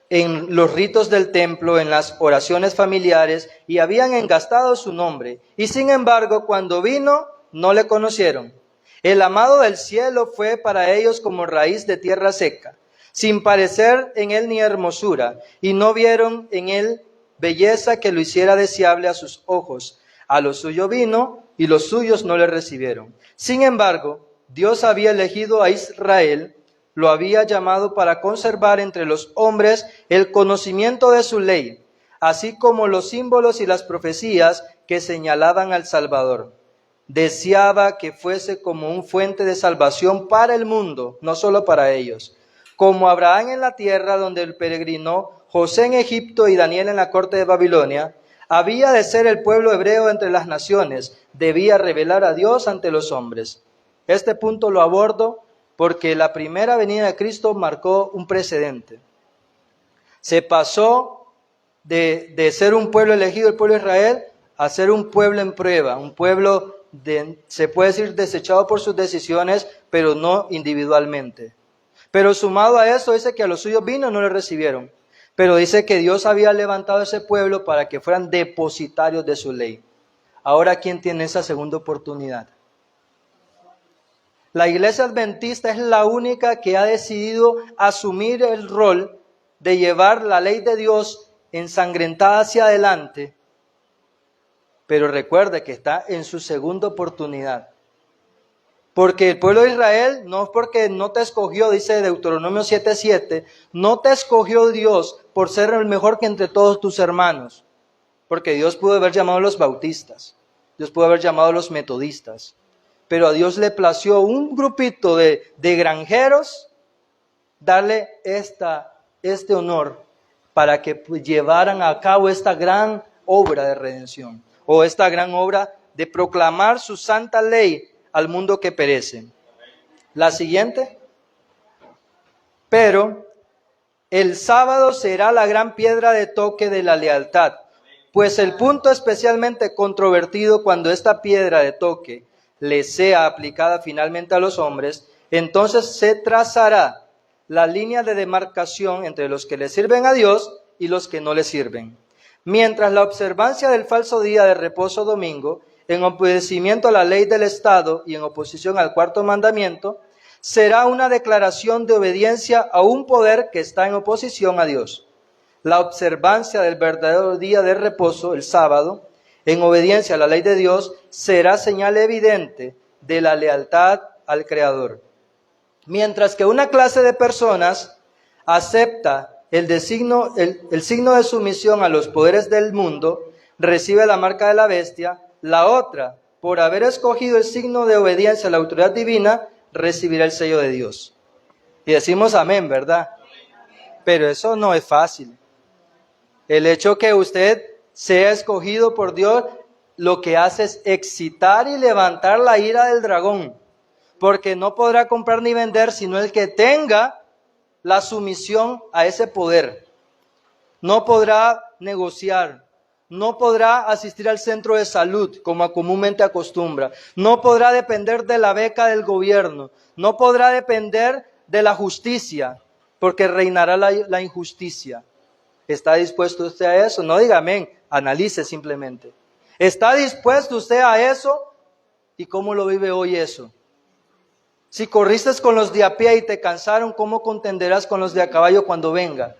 en los ritos del templo, en las oraciones familiares, y habían engastado su nombre. Y sin embargo, cuando vino, no le conocieron. El amado del cielo fue para ellos como raíz de tierra seca, sin parecer en él ni hermosura, y no vieron en él belleza que lo hiciera deseable a sus ojos. A lo suyo vino, y los suyos no le recibieron. Sin embargo, Dios había elegido a Israel, lo había llamado para conservar entre los hombres el conocimiento de su ley, así como los símbolos y las profecías que señalaban al Salvador. Deseaba que fuese como un fuente de salvación para el mundo, no solo para ellos. Como Abraham en la tierra donde peregrinó, José en Egipto y Daniel en la corte de Babilonia, había de ser el pueblo hebreo entre las naciones, debía revelar a Dios ante los hombres. Este punto lo abordo porque la primera venida de Cristo marcó un precedente. Se pasó de ser un pueblo elegido, el pueblo de Israel, a ser un pueblo en prueba, un pueblo, se puede decir, desechado por sus decisiones, pero no individualmente. Pero sumado a eso, dice que a los suyos vino, no le recibieron. Pero dice que Dios había levantado a ese pueblo para que fueran depositarios de su ley. Ahora, ¿quién tiene esa segunda oportunidad? La iglesia adventista es la única que ha decidido asumir el rol de llevar la ley de Dios ensangrentada hacia adelante. Pero recuerde que está en su segunda oportunidad. Porque el pueblo de Israel, no es porque no te escogió, dice Deuteronomio 7:7, no te escogió Dios por ser el mejor que entre todos tus hermanos. Porque Dios pudo haber llamado a los bautistas, Dios pudo haber llamado a los metodistas. Pero a Dios le plació un grupito de granjeros darle este honor para que llevaran a cabo esta gran obra de redención o esta gran obra de proclamar su santa ley al mundo que perece. La siguiente. Pero el sábado será la gran piedra de toque de la lealtad, pues el punto especialmente controvertido cuando esta piedra de toque le sea aplicada finalmente a los hombres, entonces se trazará la línea de demarcación entre los que le sirven a Dios y los que no le sirven. Mientras la observancia del falso día de reposo domingo, en obedecimiento a la ley del Estado y en oposición al cuarto mandamiento, será una declaración de obediencia a un poder que está en oposición a Dios. La observancia del verdadero día de reposo, el sábado, en obediencia a la ley de Dios, será señal evidente de la lealtad al Creador. Mientras que una clase de personas acepta el signo de sumisión a los poderes del mundo, recibe la marca de la bestia, la otra, por haber escogido el signo de obediencia a la autoridad divina, recibirá el sello de Dios. Y decimos amén, ¿verdad? Pero eso no es fácil. El hecho que usted sea escogido por Dios, lo que hace es excitar y levantar la ira del dragón, porque no podrá comprar ni vender sino el que tenga la sumisión a ese poder. No podrá negociar, no podrá asistir al centro de salud como comúnmente acostumbra, no podrá depender de la beca del gobierno, no podrá depender de la justicia, porque reinará la injusticia. ¿Está dispuesto usted a eso? No diga amén, analice simplemente. ¿Está dispuesto usted a eso? ¿Y cómo lo vive hoy eso? Si corriste con los de a pie y te cansaron, ¿cómo contenderás con los de a caballo cuando venga?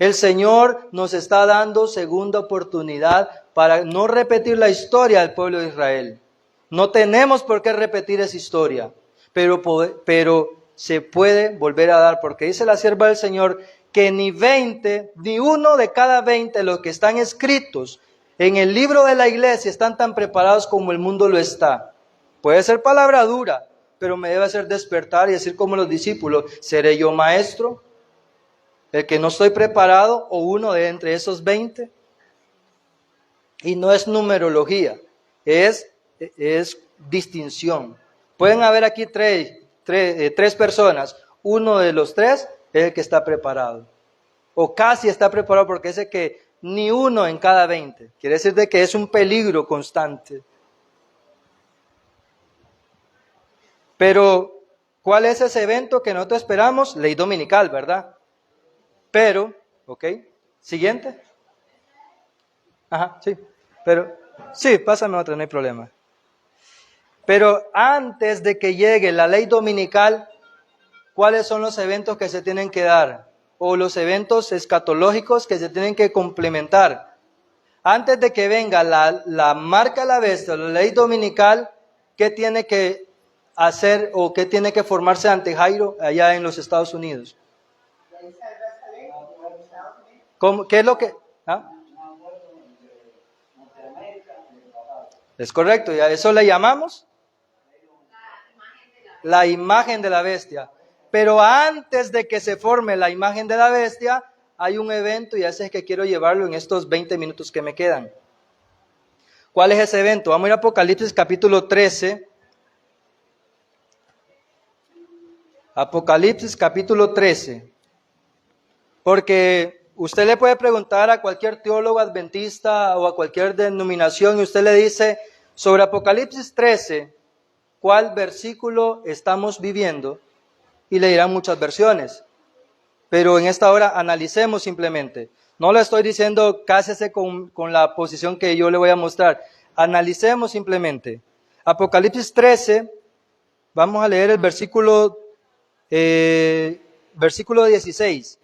El Señor nos está dando segunda oportunidad para no repetir la historia del pueblo de Israel. No tenemos por qué repetir esa historia, pero se puede volver a dar, porque dice la sierva del Señor que ni uno de cada 20 de los que están escritos en el libro de la iglesia están tan preparados como el mundo lo está. Puede ser palabra dura, pero me debe hacer despertar y decir como los discípulos, ¿seré yo maestro? ¿El que no estoy preparado o uno de entre esos 20? Y no es numerología, es distinción. Pueden haber aquí tres personas, uno de los tres es el que está preparado, o casi está preparado, porque es que ni uno en cada 20, quiere decir de que es un peligro constante. Pero, ¿cuál es ese evento que nosotros esperamos? Ley dominical, ¿verdad? Pero, ¿ok? Siguiente. Ajá, sí. Pero, sí, pásame otra, no hay problema. Pero antes de que llegue la ley dominical, ¿cuáles son los eventos que se tienen que dar? O los eventos escatológicos que se tienen que complementar. Antes de que venga la marca de la bestia, la ley dominical, ¿qué tiene que hacer o qué tiene que formarse ante Jairo allá en los Estados Unidos? ¿Qué es lo que...? ¿Ah? Es correcto, y a eso le llamamos la imagen de la bestia. Pero antes de que se forme la imagen de la bestia, hay un evento y ese es que quiero llevarlo en estos 20 minutos que me quedan. ¿Cuál es ese evento? Vamos a ir a Apocalipsis capítulo 13. Apocalipsis capítulo 13. Porque usted le puede preguntar a cualquier teólogo adventista o a cualquier denominación y usted le dice sobre Apocalipsis 13, ¿cuál versículo estamos viviendo? Y le dirán muchas versiones. Pero en esta hora analicemos simplemente. No le estoy diciendo cásese con la posición que yo le voy a mostrar. Analicemos simplemente. Apocalipsis 13, vamos a leer el versículo 16.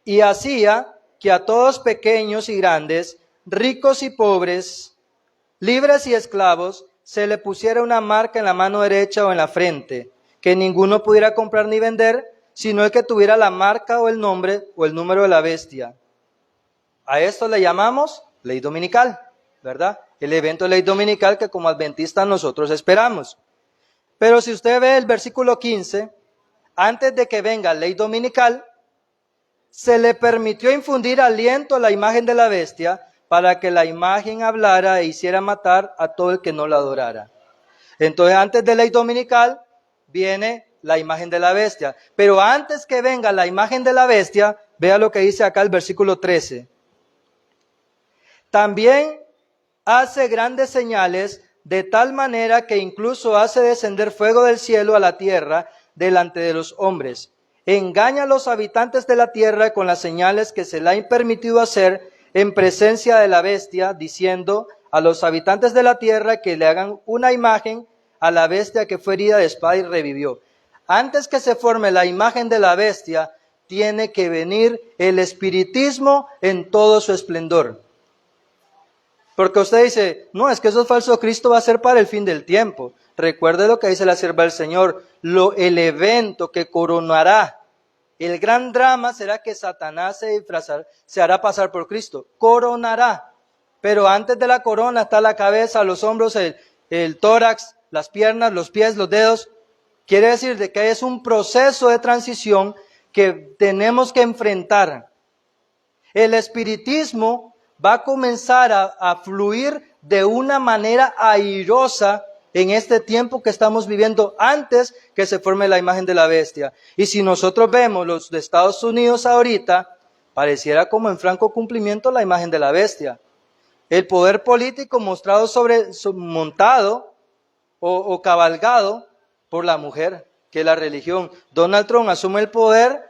Y hacía que a todos pequeños y grandes, ricos y pobres, libres y esclavos, se le pusiera una marca en la mano derecha o en la frente, que ninguno pudiera comprar ni vender, sino el que tuviera la marca o el nombre o el número de la bestia. A esto le llamamos ley dominical, ¿verdad? El evento de ley dominical que como adventistas nosotros esperamos. Pero si usted ve el versículo 15, antes de que venga ley dominical, se le permitió infundir aliento a la imagen de la bestia para que la imagen hablara e hiciera matar a todo el que no la adorara. Entonces, antes de ley dominical, viene la imagen de la bestia. Pero antes que venga la imagen de la bestia, vea lo que dice acá el versículo 13. También hace grandes señales, de tal manera que incluso hace descender fuego del cielo a la tierra delante de los hombres. Engaña a los habitantes de la tierra con las señales que se le ha permitido hacer en presencia de la bestia, diciendo a los habitantes de la tierra que le hagan una imagen a la bestia que fue herida de espada y revivió. Antes que se forme la imagen de la bestia, tiene que venir el espiritismo en todo su esplendor. Porque usted dice, no, es que eso es falso, Cristo va a ser para el fin del tiempo. Recuerde lo que dice la sierva del Señor, el evento que coronará. El gran drama será que Satanás se hará pasar por Cristo. Coronará. Pero antes de la corona está la cabeza, los hombros, el tórax, las piernas, los pies, los dedos. Quiere decir de que es un proceso de transición que tenemos que enfrentar. El espiritismo va a comenzar a fluir de una manera airosa en este tiempo que estamos viviendo antes que se forme la imagen de la bestia. Y si nosotros vemos los de Estados Unidos ahorita, pareciera como en franco cumplimiento la imagen de la bestia. El poder político montado o cabalgado por la mujer, que es la religión. Donald Trump asume el poder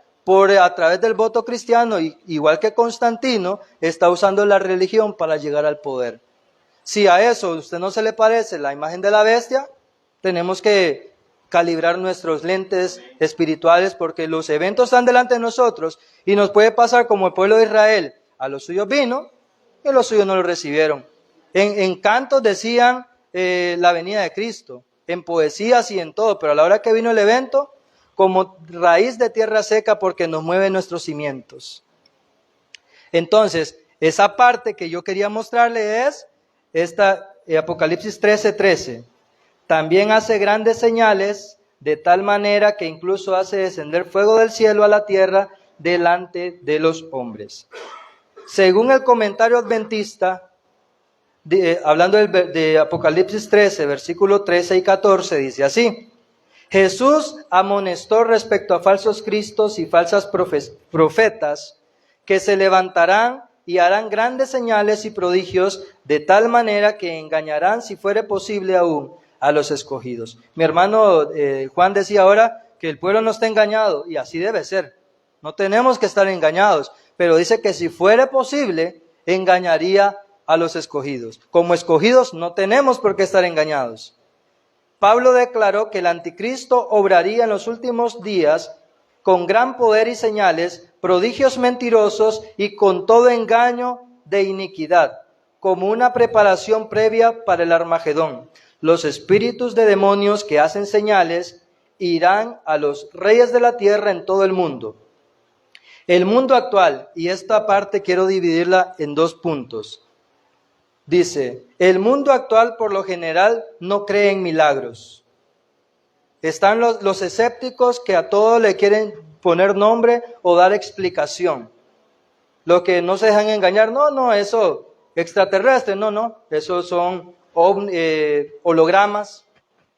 a través del voto cristiano, igual que Constantino, está usando la religión para llegar al poder. Si a eso a usted no se le parece la imagen de la bestia, tenemos que calibrar nuestros lentes espirituales porque los eventos están delante de nosotros y nos puede pasar como el pueblo de Israel. A los suyos vino y los suyos no lo recibieron. En cantos decían la venida de Cristo, en poesías y en todo, pero a la hora que vino el evento, como raíz de tierra seca porque nos mueve nuestros cimientos. Entonces, esa parte que yo quería mostrarle es esta Apocalipsis 13:13. También hace grandes señales, de tal manera que incluso hace descender fuego del cielo a la tierra delante de los hombres. Según el comentario adventista, hablando de Apocalipsis 13, versículo 13 y 14, dice así: Jesús amonestó respecto a falsos cristos y falsas profetas que se levantarán y harán grandes señales y prodigios de tal manera que engañarán, si fuere posible aún, a los escogidos. Mi hermano Juan decía ahora que el pueblo no está engañado, y así debe ser. No tenemos que estar engañados, pero dice que si fuere posible, engañaría a los escogidos. Como escogidos no tenemos por qué estar engañados. Pablo declaró que el anticristo obraría en los últimos días con gran poder y señales, prodigios mentirosos y con todo engaño de iniquidad, como una preparación previa para el Armagedón. Los espíritus de demonios que hacen señales irán a los reyes de la tierra en todo el mundo. El mundo actual, y esta parte quiero dividirla en dos puntos. Dice, el mundo actual por lo general no cree en milagros. Están los escépticos que a todo le quieren poner nombre o dar explicación. Los que no se dejan engañar, no, eso extraterrestre, no, esos son hologramas,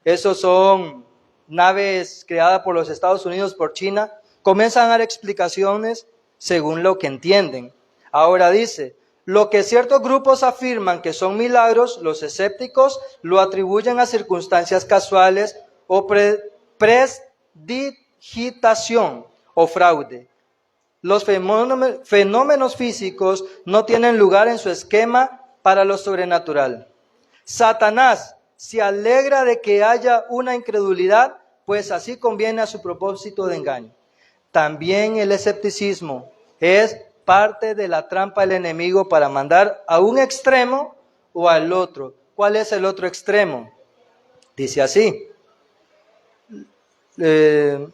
esos son naves creadas por los Estados Unidos, por China. Comienzan a dar explicaciones según lo que entienden. Ahora dice, lo que ciertos grupos afirman que son milagros, los escépticos lo atribuyen a circunstancias casuales o prestidigitación o fraude. Los fenómenos físicos no tienen lugar en su esquema para lo sobrenatural. Satanás se alegra de que haya una incredulidad, pues así conviene a su propósito de engaño. También el escepticismo es parte de la trampa del enemigo para mandar a un extremo o al otro. ¿Cuál es el otro extremo? Dice así. El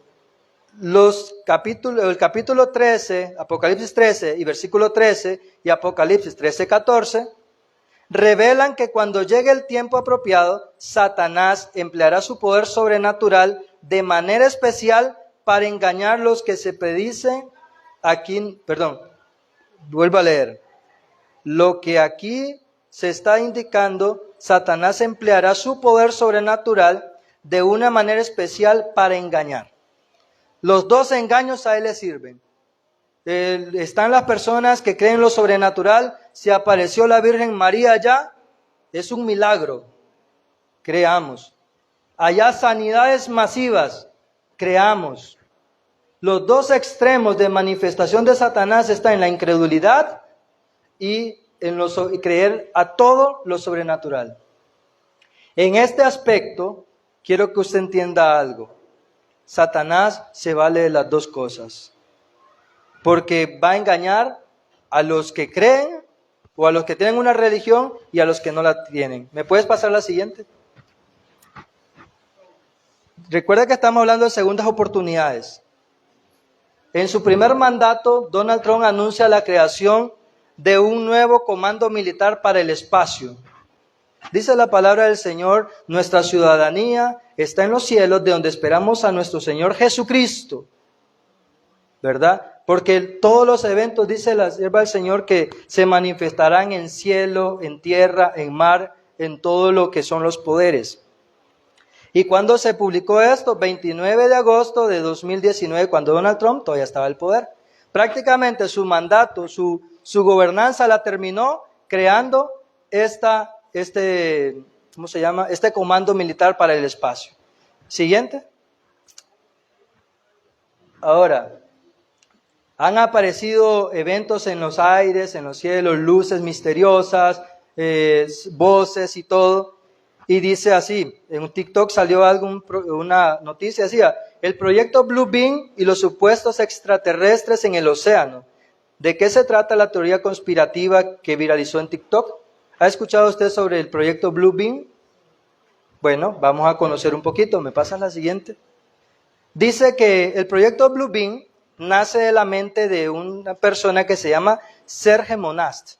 capítulo 13, Apocalipsis 13 y versículo 13 y Apocalipsis 13:14 revelan que cuando llegue el tiempo apropiado, Satanás empleará su poder sobrenatural de manera especial para engañar los que se predicen aquí, vuelvo a leer. Lo que aquí se está indicando, Satanás empleará su poder sobrenatural de una manera especial para engañar. Los dos engaños a él le sirven. Están las personas que creen lo sobrenatural. Si apareció la Virgen María allá, es un milagro. Creamos. Allá sanidades masivas. Creamos. Los dos extremos de manifestación de Satanás están en la incredulidad y en creer a todo lo sobrenatural. En este aspecto, quiero que usted entienda algo. Satanás se vale de las dos cosas. Porque va a engañar a los que creen o a los que tienen una religión y a los que no la tienen. ¿Me puedes pasar la siguiente? Recuerda que estamos hablando de segundas oportunidades. En su primer mandato, Donald Trump anuncia la creación de un nuevo comando militar para el espacio. Dice la palabra del Señor, nuestra ciudadanía está en los cielos, de donde esperamos a nuestro Señor Jesucristo. ¿Verdad? Porque todos los eventos, dice la sierva del Señor, que se manifestarán en cielo, en tierra, en mar, en todo lo que son los poderes. ¿Y cuando se publicó esto? 29 de agosto de 2019, cuando Donald Trump todavía estaba en el poder. Prácticamente su mandato, su gobernanza la terminó creando este comando militar para el espacio. Siguiente. Ahora, han aparecido eventos en los aires, en los cielos, luces misteriosas, voces y todo. Y dice así, en un TikTok salió una noticia, decía, el proyecto Blue Beam y los supuestos extraterrestres en el océano. ¿De qué se trata la teoría conspirativa que viralizó en TikTok? ¿Ha escuchado usted sobre el proyecto Blue Beam? Bueno, vamos a conocer un poquito. ¿Me pasas la siguiente? Dice que el proyecto Blue Beam nace de la mente de una persona que se llama Serge Monast.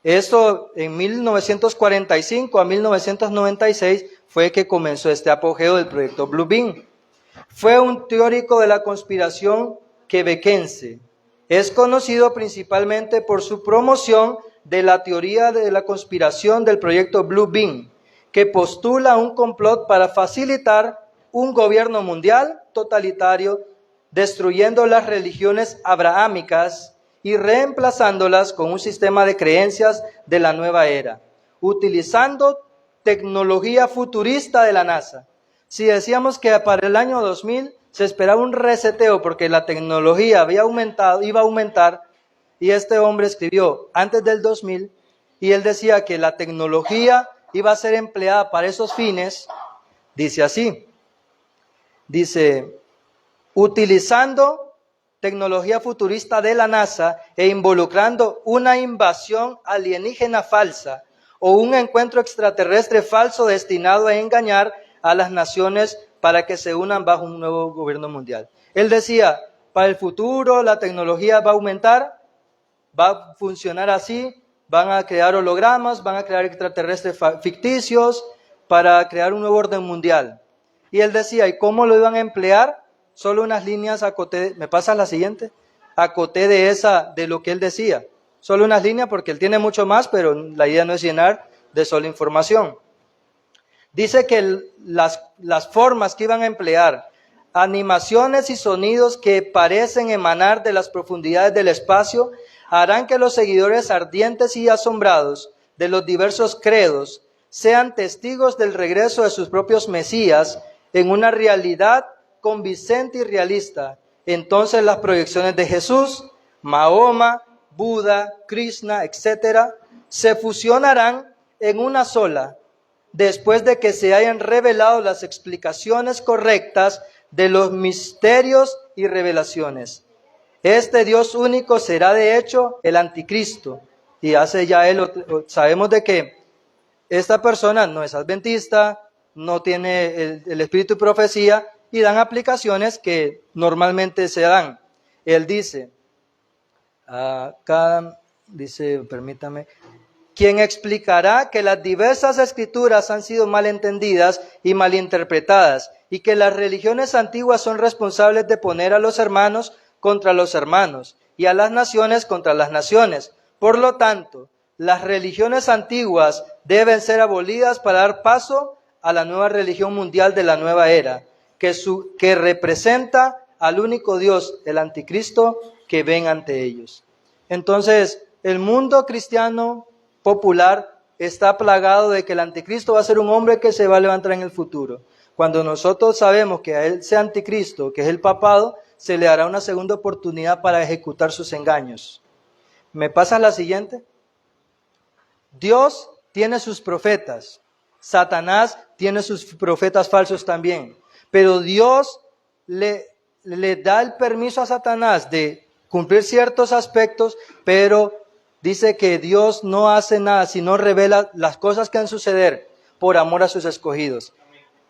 Esto en 1945 a 1996 fue que comenzó este apogeo del proyecto Blue Beam. Fue un teórico de la conspiración quebequense. Es conocido principalmente por su promoción de la teoría de la conspiración del proyecto Blue Beam, que postula un complot para facilitar un gobierno mundial totalitario, destruyendo las religiones abrahámicas y reemplazándolas con un sistema de creencias de la nueva era, utilizando tecnología futurista de la NASA. Si decíamos que para el año 2000 se esperaba un reseteo porque la tecnología iba a aumentar, y este hombre escribió antes del 2000, y él decía que la tecnología iba a ser empleada para esos fines, dice así, dice, utilizando tecnología futurista de la NASA e involucrando una invasión alienígena falsa o un encuentro extraterrestre falso destinado a engañar a las naciones para que se unan bajo un nuevo gobierno mundial. Él decía, para el futuro la tecnología va a aumentar, va a funcionar así, van a crear hologramas, van a crear extraterrestres ficticios para crear un nuevo orden mundial. Y él decía, ¿y cómo lo iban a emplear? Solo unas líneas acoté, ¿me pasas la siguiente? Acoté de lo que él decía. Solo unas líneas porque él tiene mucho más, pero la idea no es llenar de sola información. Dice que las formas que iban a emplear, animaciones y sonidos que parecen emanar de las profundidades del espacio, harán que los seguidores ardientes y asombrados de los diversos credos sean testigos del regreso de sus propios mesías en una realidad convincente y realista. Entonces las proyecciones de Jesús, Mahoma, Buda, Krishna, etc., se fusionarán en una sola, después de que se hayan revelado las explicaciones correctas de los misterios y revelaciones. Este Dios único será de hecho el anticristo. Y sabemos de que esta persona no es adventista, no tiene el espíritu de profecía y dan aplicaciones que normalmente se dan. Él dice, permítame, quien explicará que las diversas escrituras han sido mal entendidas y malinterpretadas y que las religiones antiguas son responsables de poner a los hermanos contra los hermanos y a las naciones contra las naciones. Por lo tanto, las religiones antiguas deben ser abolidas para dar paso a la nueva religión mundial de la nueva era, que representa al único Dios, el anticristo, que ven ante ellos. Entonces, el mundo cristiano popular está plagado de que el anticristo va a ser un hombre que se va a levantar en el futuro. Cuando nosotros sabemos que a ese anticristo, que es el papado, se le dará una segunda oportunidad para ejecutar sus engaños. ¿Me pasas la siguiente? Dios tiene sus profetas, Satanás tiene sus profetas falsos también, pero Dios le da el permiso a Satanás de cumplir ciertos aspectos, pero dice que Dios no hace nada, sino revela las cosas que han de suceder por amor a sus escogidos.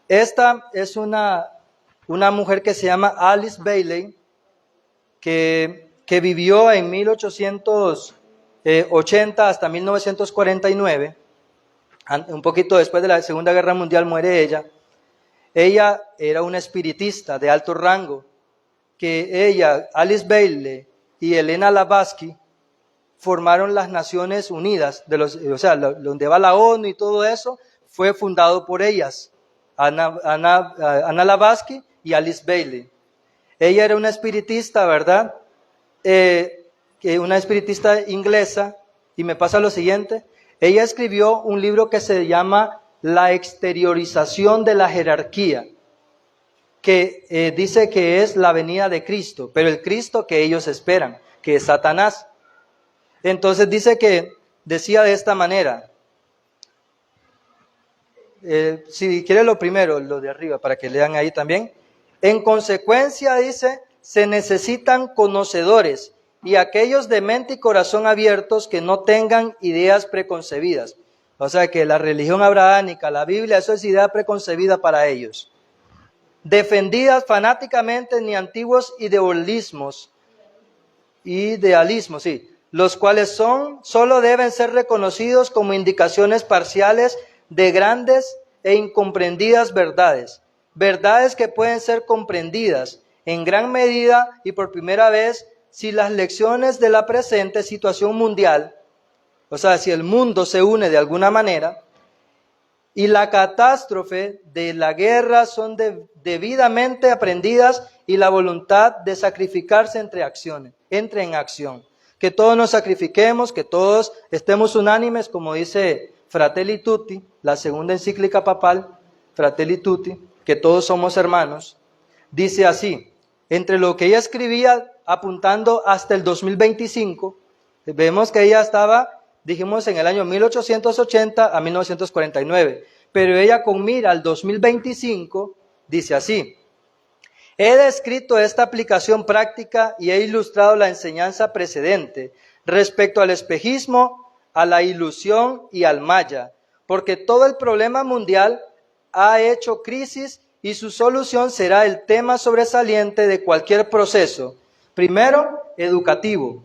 Esta es una mujer que se llama Alice Bailey, que vivió en 1880 hasta 1949, un poquito después de la Segunda Guerra Mundial muere ella. Ella era una espiritista de alto rango, que ella, Alice Bailey y Elena Blavatsky, formaron las Naciones Unidas, donde va la ONU y todo eso, fue fundado por ellas, Ana Blavatsky y Alice Bailey. Ella era una espiritista, ¿verdad? Una espiritista inglesa, y me pasa lo siguiente, ella escribió un libro que se llama La exteriorización de la jerarquía, que dice que es la venida de Cristo, pero el Cristo que ellos esperan, que es Satanás. Entonces decía de esta manera, si quiere lo primero, lo de arriba, para que lean ahí también. En consecuencia, dice, se necesitan conocedores y aquellos de mente y corazón abiertos que no tengan ideas preconcebidas. O sea que la religión abrahámica, la Biblia, eso es idea preconcebida para ellos. Defendidas fanáticamente ni antiguos idealismos, sí, los cuales solo deben ser reconocidos como indicaciones parciales de grandes e incomprendidas verdades. Verdades que pueden ser comprendidas en gran medida y por primera vez si las lecciones de la presente situación mundial, o sea, si el mundo se une de alguna manera, y la catástrofe de la guerra son debidamente aprendidas y la voluntad de sacrificarse entre en acción. Que todos nos sacrifiquemos, que todos estemos unánimes, como dice Fratelli Tutti, la segunda encíclica papal, Fratelli Tutti, que todos somos hermanos. Dice así, entre lo que ella escribía apuntando hasta el 2025, vemos que ella estaba, dijimos, en el año 1880 a 1949, pero ella con mira al 2025 dice así: he descrito esta aplicación práctica y he ilustrado la enseñanza precedente respecto al espejismo, a la ilusión y al maya, porque todo el problema mundial ha hecho crisis y su solución será el tema sobresaliente de cualquier proceso, primero educativo,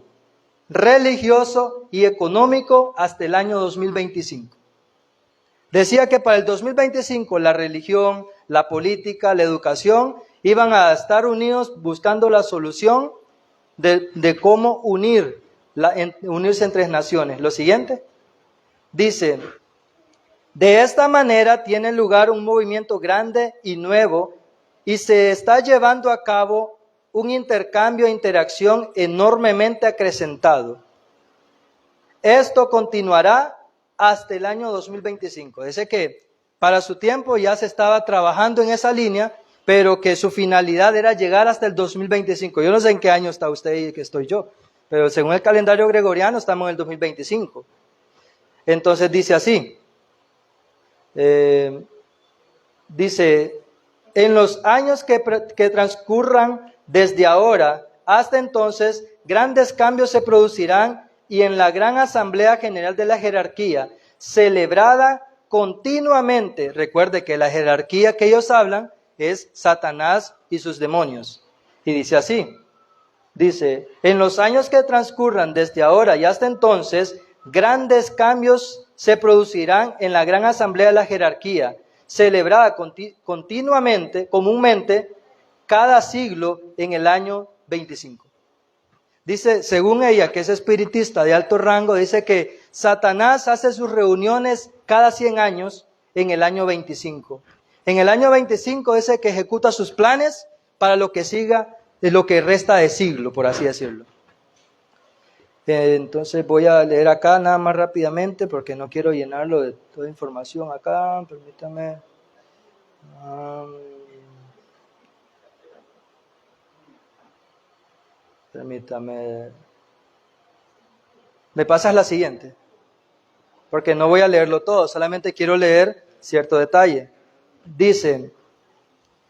religioso y económico hasta el año 2025. Decía que para el 2025 la religión, la política, la educación iban a estar unidos buscando la solución de cómo unirse entre naciones. Lo siguiente, dice, de esta manera tiene lugar un movimiento grande y nuevo y se está llevando a cabo un intercambio e interacción enormemente acrecentado. Esto continuará hasta el año 2025. Dice que para su tiempo ya se estaba trabajando en esa línea, pero que su finalidad era llegar hasta el 2025. Yo no sé en qué año está usted y que estoy yo, pero según el calendario gregoriano estamos en el 2025. Entonces dice así, dice, en los años que transcurran desde ahora hasta entonces, grandes cambios se producirán y en la gran asamblea general de la jerarquía, celebrada continuamente, recuerde que la jerarquía que ellos hablan es Satanás y sus demonios. Y dice así, dice, en los años que transcurran desde ahora y hasta entonces, grandes cambios se producirán en la gran asamblea de la jerarquía, celebrada continuamente, comúnmente, cada siglo en el año 25. Dice, según ella, que es espiritista de alto rango, dice que Satanás hace sus reuniones cada 100 años en el año 25. En el año 25 dice que ejecuta sus planes para lo que siga, de lo que resta de siglo, por así decirlo. Entonces voy a leer acá nada más rápidamente porque no quiero llenarlo de toda información acá. Permítame. Permítame. Me pasas la siguiente, porque no voy a leerlo todo, solamente quiero leer cierto detalle. Dice,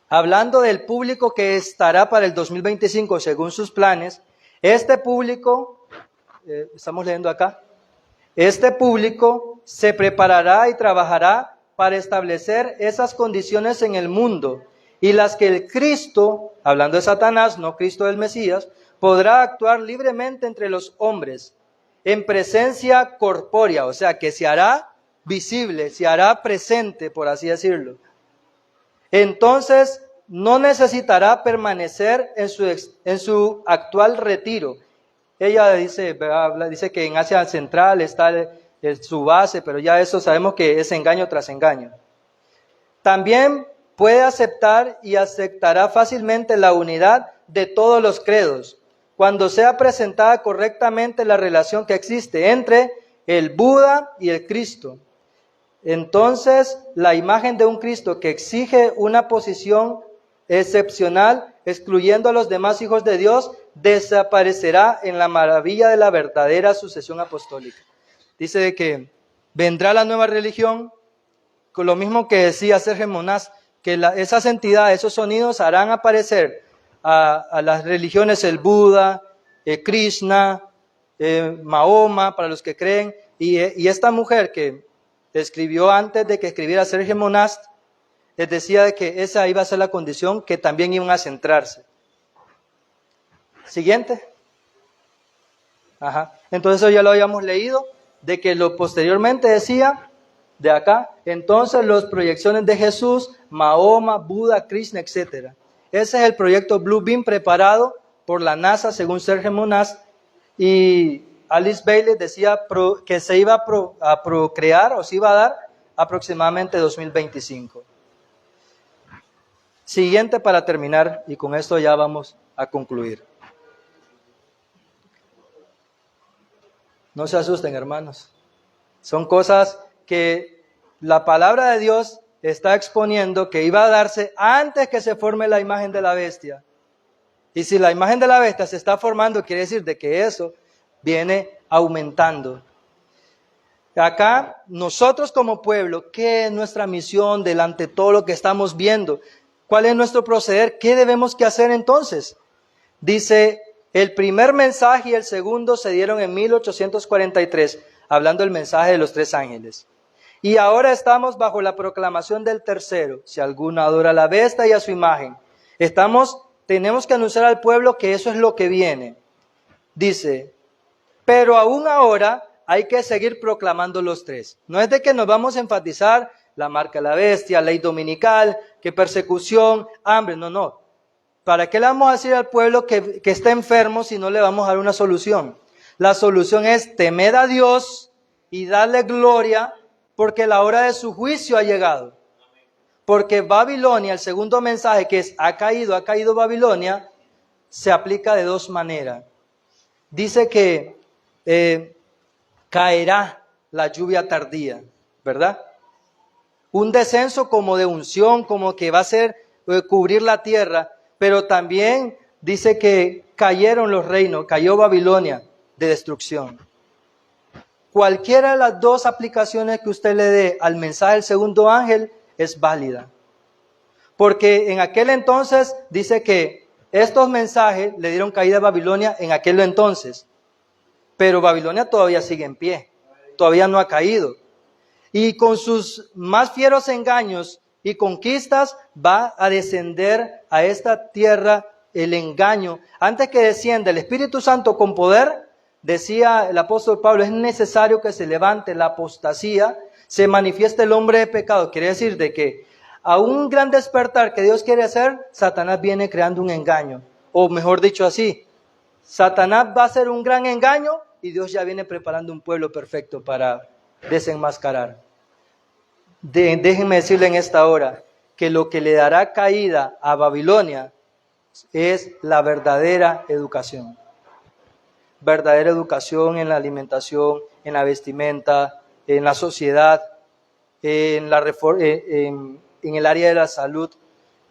hablando del público que estará para el 2025 según sus planes, este público, estamos leyendo acá, este público se preparará y trabajará para establecer esas condiciones en el mundo y las que el Cristo, hablando de Satanás, no Cristo del Mesías, podrá actuar libremente entre los hombres en presencia corpórea, o sea que se hará visible, se hará presente, por así decirlo. Entonces no necesitará permanecer en su actual retiro. Ella dice que en Asia Central está su base, pero ya eso sabemos que es engaño tras engaño. También puede aceptar y aceptará fácilmente la unidad de todos los credos, cuando sea presentada correctamente la relación que existe entre el Buda y el Cristo. Entonces, la imagen de un Cristo que exige una posición excepcional, excluyendo a los demás hijos de Dios, desaparecerá en la maravilla de la verdadera sucesión apostólica. Dice de que vendrá la nueva religión, lo mismo que decía Sergio Monás, que esas entidades, esos sonidos harán aparecer a las religiones, el Buda, Krishna, Mahoma, para los que creen, y esta mujer que escribió antes de que escribiera Sergio Monast, les decía de que esa iba a ser la condición, que también iban a centrarse. Siguiente. Ajá. Entonces eso ya lo habíamos leído, de que lo posteriormente decía, de acá, entonces las proyecciones de Jesús, Mahoma, Buda, Krishna, etc. Ese es el proyecto Blue Beam preparado por la NASA, según Sergio Monast, y Alice Bailey decía que se iba a procrear o se iba a dar aproximadamente 2025. Siguiente para terminar, y con esto ya vamos a concluir. No se asusten, hermanos. Son cosas que la palabra de Dios está exponiendo que iba a darse antes que se forme la imagen de la bestia. Y si la imagen de la bestia se está formando, quiere decir de que eso viene aumentando. Acá, nosotros como pueblo, ¿qué es nuestra misión delante de todo lo que estamos viendo? ¿Cuál es nuestro proceder? ¿Qué debemos que hacer entonces? Dice, el primer mensaje y el segundo se dieron en 1843, hablando del mensaje de los 3 ángeles. Y ahora estamos bajo la proclamación del tercero, si alguno adora a la bestia y a su imagen. Tenemos que anunciar al pueblo que eso es lo que viene. Dice, pero aún ahora hay que seguir proclamando los 3. No es de que nos vamos a enfatizar la marca de la bestia, ley dominical, que persecución, hambre, no. ¿Para qué le vamos a decir al pueblo que está enfermo si no le vamos a dar una solución? La solución es temer a Dios y darle gloria porque la hora de su juicio ha llegado. Porque Babilonia, el segundo mensaje que es ha caído Babilonia, se aplica de 2 maneras. Dice que caerá la lluvia tardía, ¿verdad? Un descenso como de unción, como que va a ser cubrir la tierra, pero también dice que cayeron los reinos, cayó Babilonia de destrucción. Cualquiera de las 2 aplicaciones que usted le dé al mensaje del segundo ángel es válida. Porque en aquel entonces dice que estos mensajes le dieron caída a Babilonia en aquel entonces. Pero Babilonia todavía sigue en pie, todavía no ha caído. Y con sus más fieros engaños y conquistas va a descender a esta tierra el engaño. Antes que descienda el Espíritu Santo con poder, decía el apóstol Pablo, es necesario que se levante la apostasía, se manifieste el hombre de pecado. Quiere decir de que a un gran despertar que Dios quiere hacer, Satanás viene creando un engaño. O mejor dicho así, Satanás va a hacer un gran engaño y Dios ya viene preparando un pueblo perfecto para desenmascarar. Déjenme decirle en esta hora que lo que le dará caída a Babilonia es la verdadera educación. Verdadera educación en la alimentación, en la vestimenta, en la sociedad, en el área de la salud.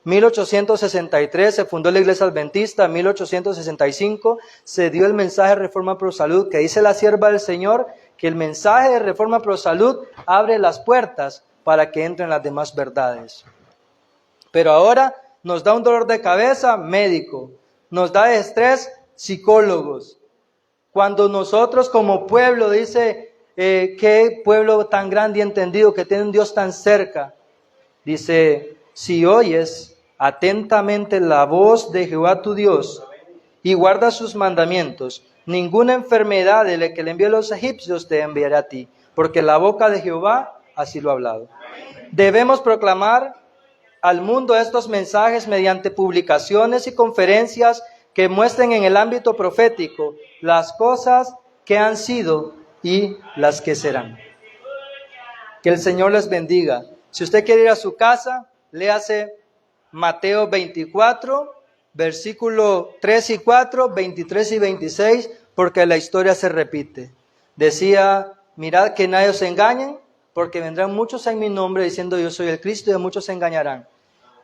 1863 se fundó la Iglesia Adventista, 1865 se dio el mensaje de Reforma Pro Salud, que dice la sierva del Señor que el mensaje de Reforma Pro Salud abre las puertas para que entren las demás verdades. Pero ahora nos da un dolor de cabeza, médico, nos da estrés, psicólogos. Cuando nosotros como pueblo, dice, qué pueblo tan grande y entendido que tiene un Dios tan cerca, dice, si oyes atentamente la voz de Jehová tu Dios y guardas sus mandamientos, ninguna enfermedad de la que le envió a los egipcios te enviará a ti, porque la boca de Jehová así lo ha hablado. Debemos proclamar al mundo estos mensajes mediante publicaciones y conferencias que muestren en el ámbito profético las cosas que han sido y las que serán. Que el Señor les bendiga. Si usted quiere ir a su casa, léase Mateo 24, versículo 3 y 4, 23 y 26, porque la historia se repite. Decía, mirad que nadie os engañen, porque vendrán muchos en mi nombre diciendo yo soy el Cristo y de muchos se engañarán.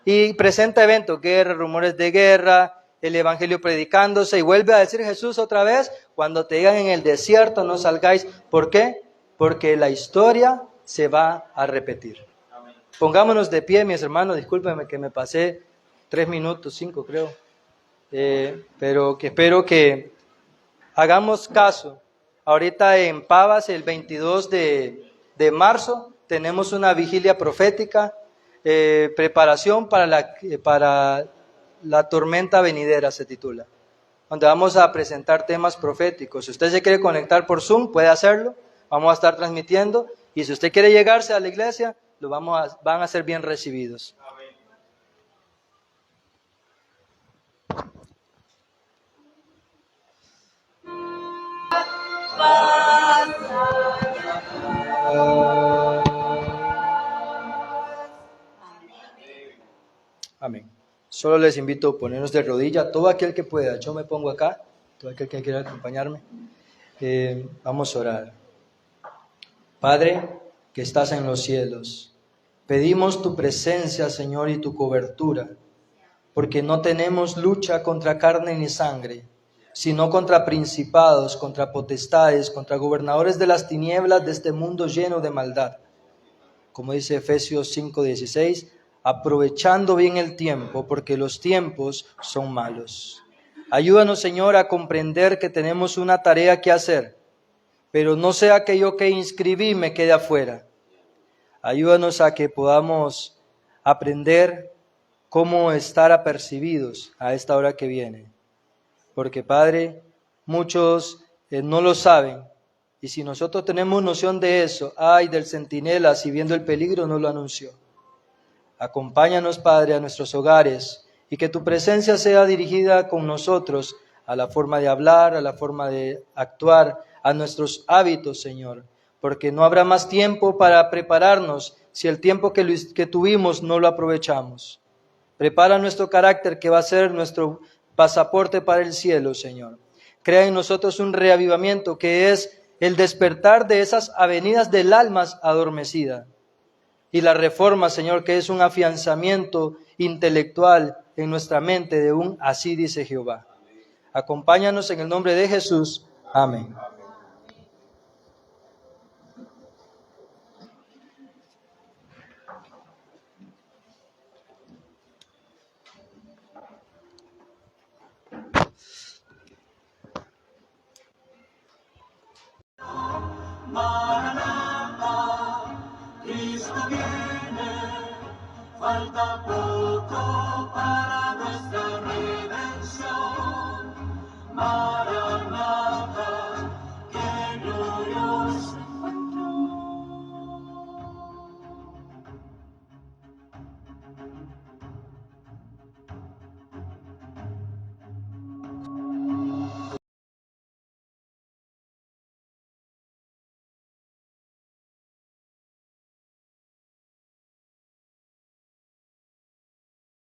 Y presenta eventos, guerra, rumores de guerra, el evangelio predicándose, y vuelve a decir Jesús otra vez, cuando te digan en el desierto no salgáis. ¿Por qué? Porque la historia se va a repetir. Pongámonos de pie, mis hermanos, discúlpenme que me pasé 3 minutos, 5 creo, pero que espero que hagamos caso. Ahorita en Pavas, el 22 de marzo, tenemos una vigilia profética, preparación para la tormenta venidera, se titula, donde vamos a presentar temas proféticos. Si usted se quiere conectar por Zoom, puede hacerlo, vamos a estar transmitiendo, y si usted quiere llegarse a la iglesia, van a ser bien recibidos. Amén. Solo les invito a ponernos de rodilla, todo aquel que pueda. Yo me pongo acá, todo aquel que quiera acompañarme. Vamos a orar. Padre, que estás en los cielos, pedimos tu presencia, Señor, y tu cobertura, porque no tenemos lucha contra carne ni sangre, sino contra principados, contra potestades, contra gobernadores de las tinieblas de este mundo lleno de maldad. Como dice Efesios 5:16, aprovechando bien el tiempo, porque los tiempos son malos. Ayúdanos, Señor, a comprender que tenemos una tarea que hacer, pero no sea que yo que inscribí me quede afuera. Ayúdanos a que podamos aprender cómo estar apercibidos a esta hora que viene. Porque, Padre, muchos no lo saben. Y si nosotros tenemos noción de eso, ay del centinela, si viendo el peligro no lo anunció. Acompáñanos, Padre, a nuestros hogares y que tu presencia sea dirigida con nosotros a la forma de hablar, a la forma de actuar, a nuestros hábitos, Señor, porque no habrá más tiempo para prepararnos si el tiempo que tuvimos no lo aprovechamos. Prepara nuestro carácter, que va a ser nuestro pasaporte para el cielo, Señor. Crea en nosotros un reavivamiento que es el despertar de esas avenidas del alma adormecida. Y la reforma, Señor, que es un afianzamiento intelectual en nuestra mente de un así dice Jehová. Acompáñanos en el nombre de Jesús. Amén. Cristo viene, falta poco para nuestra redención.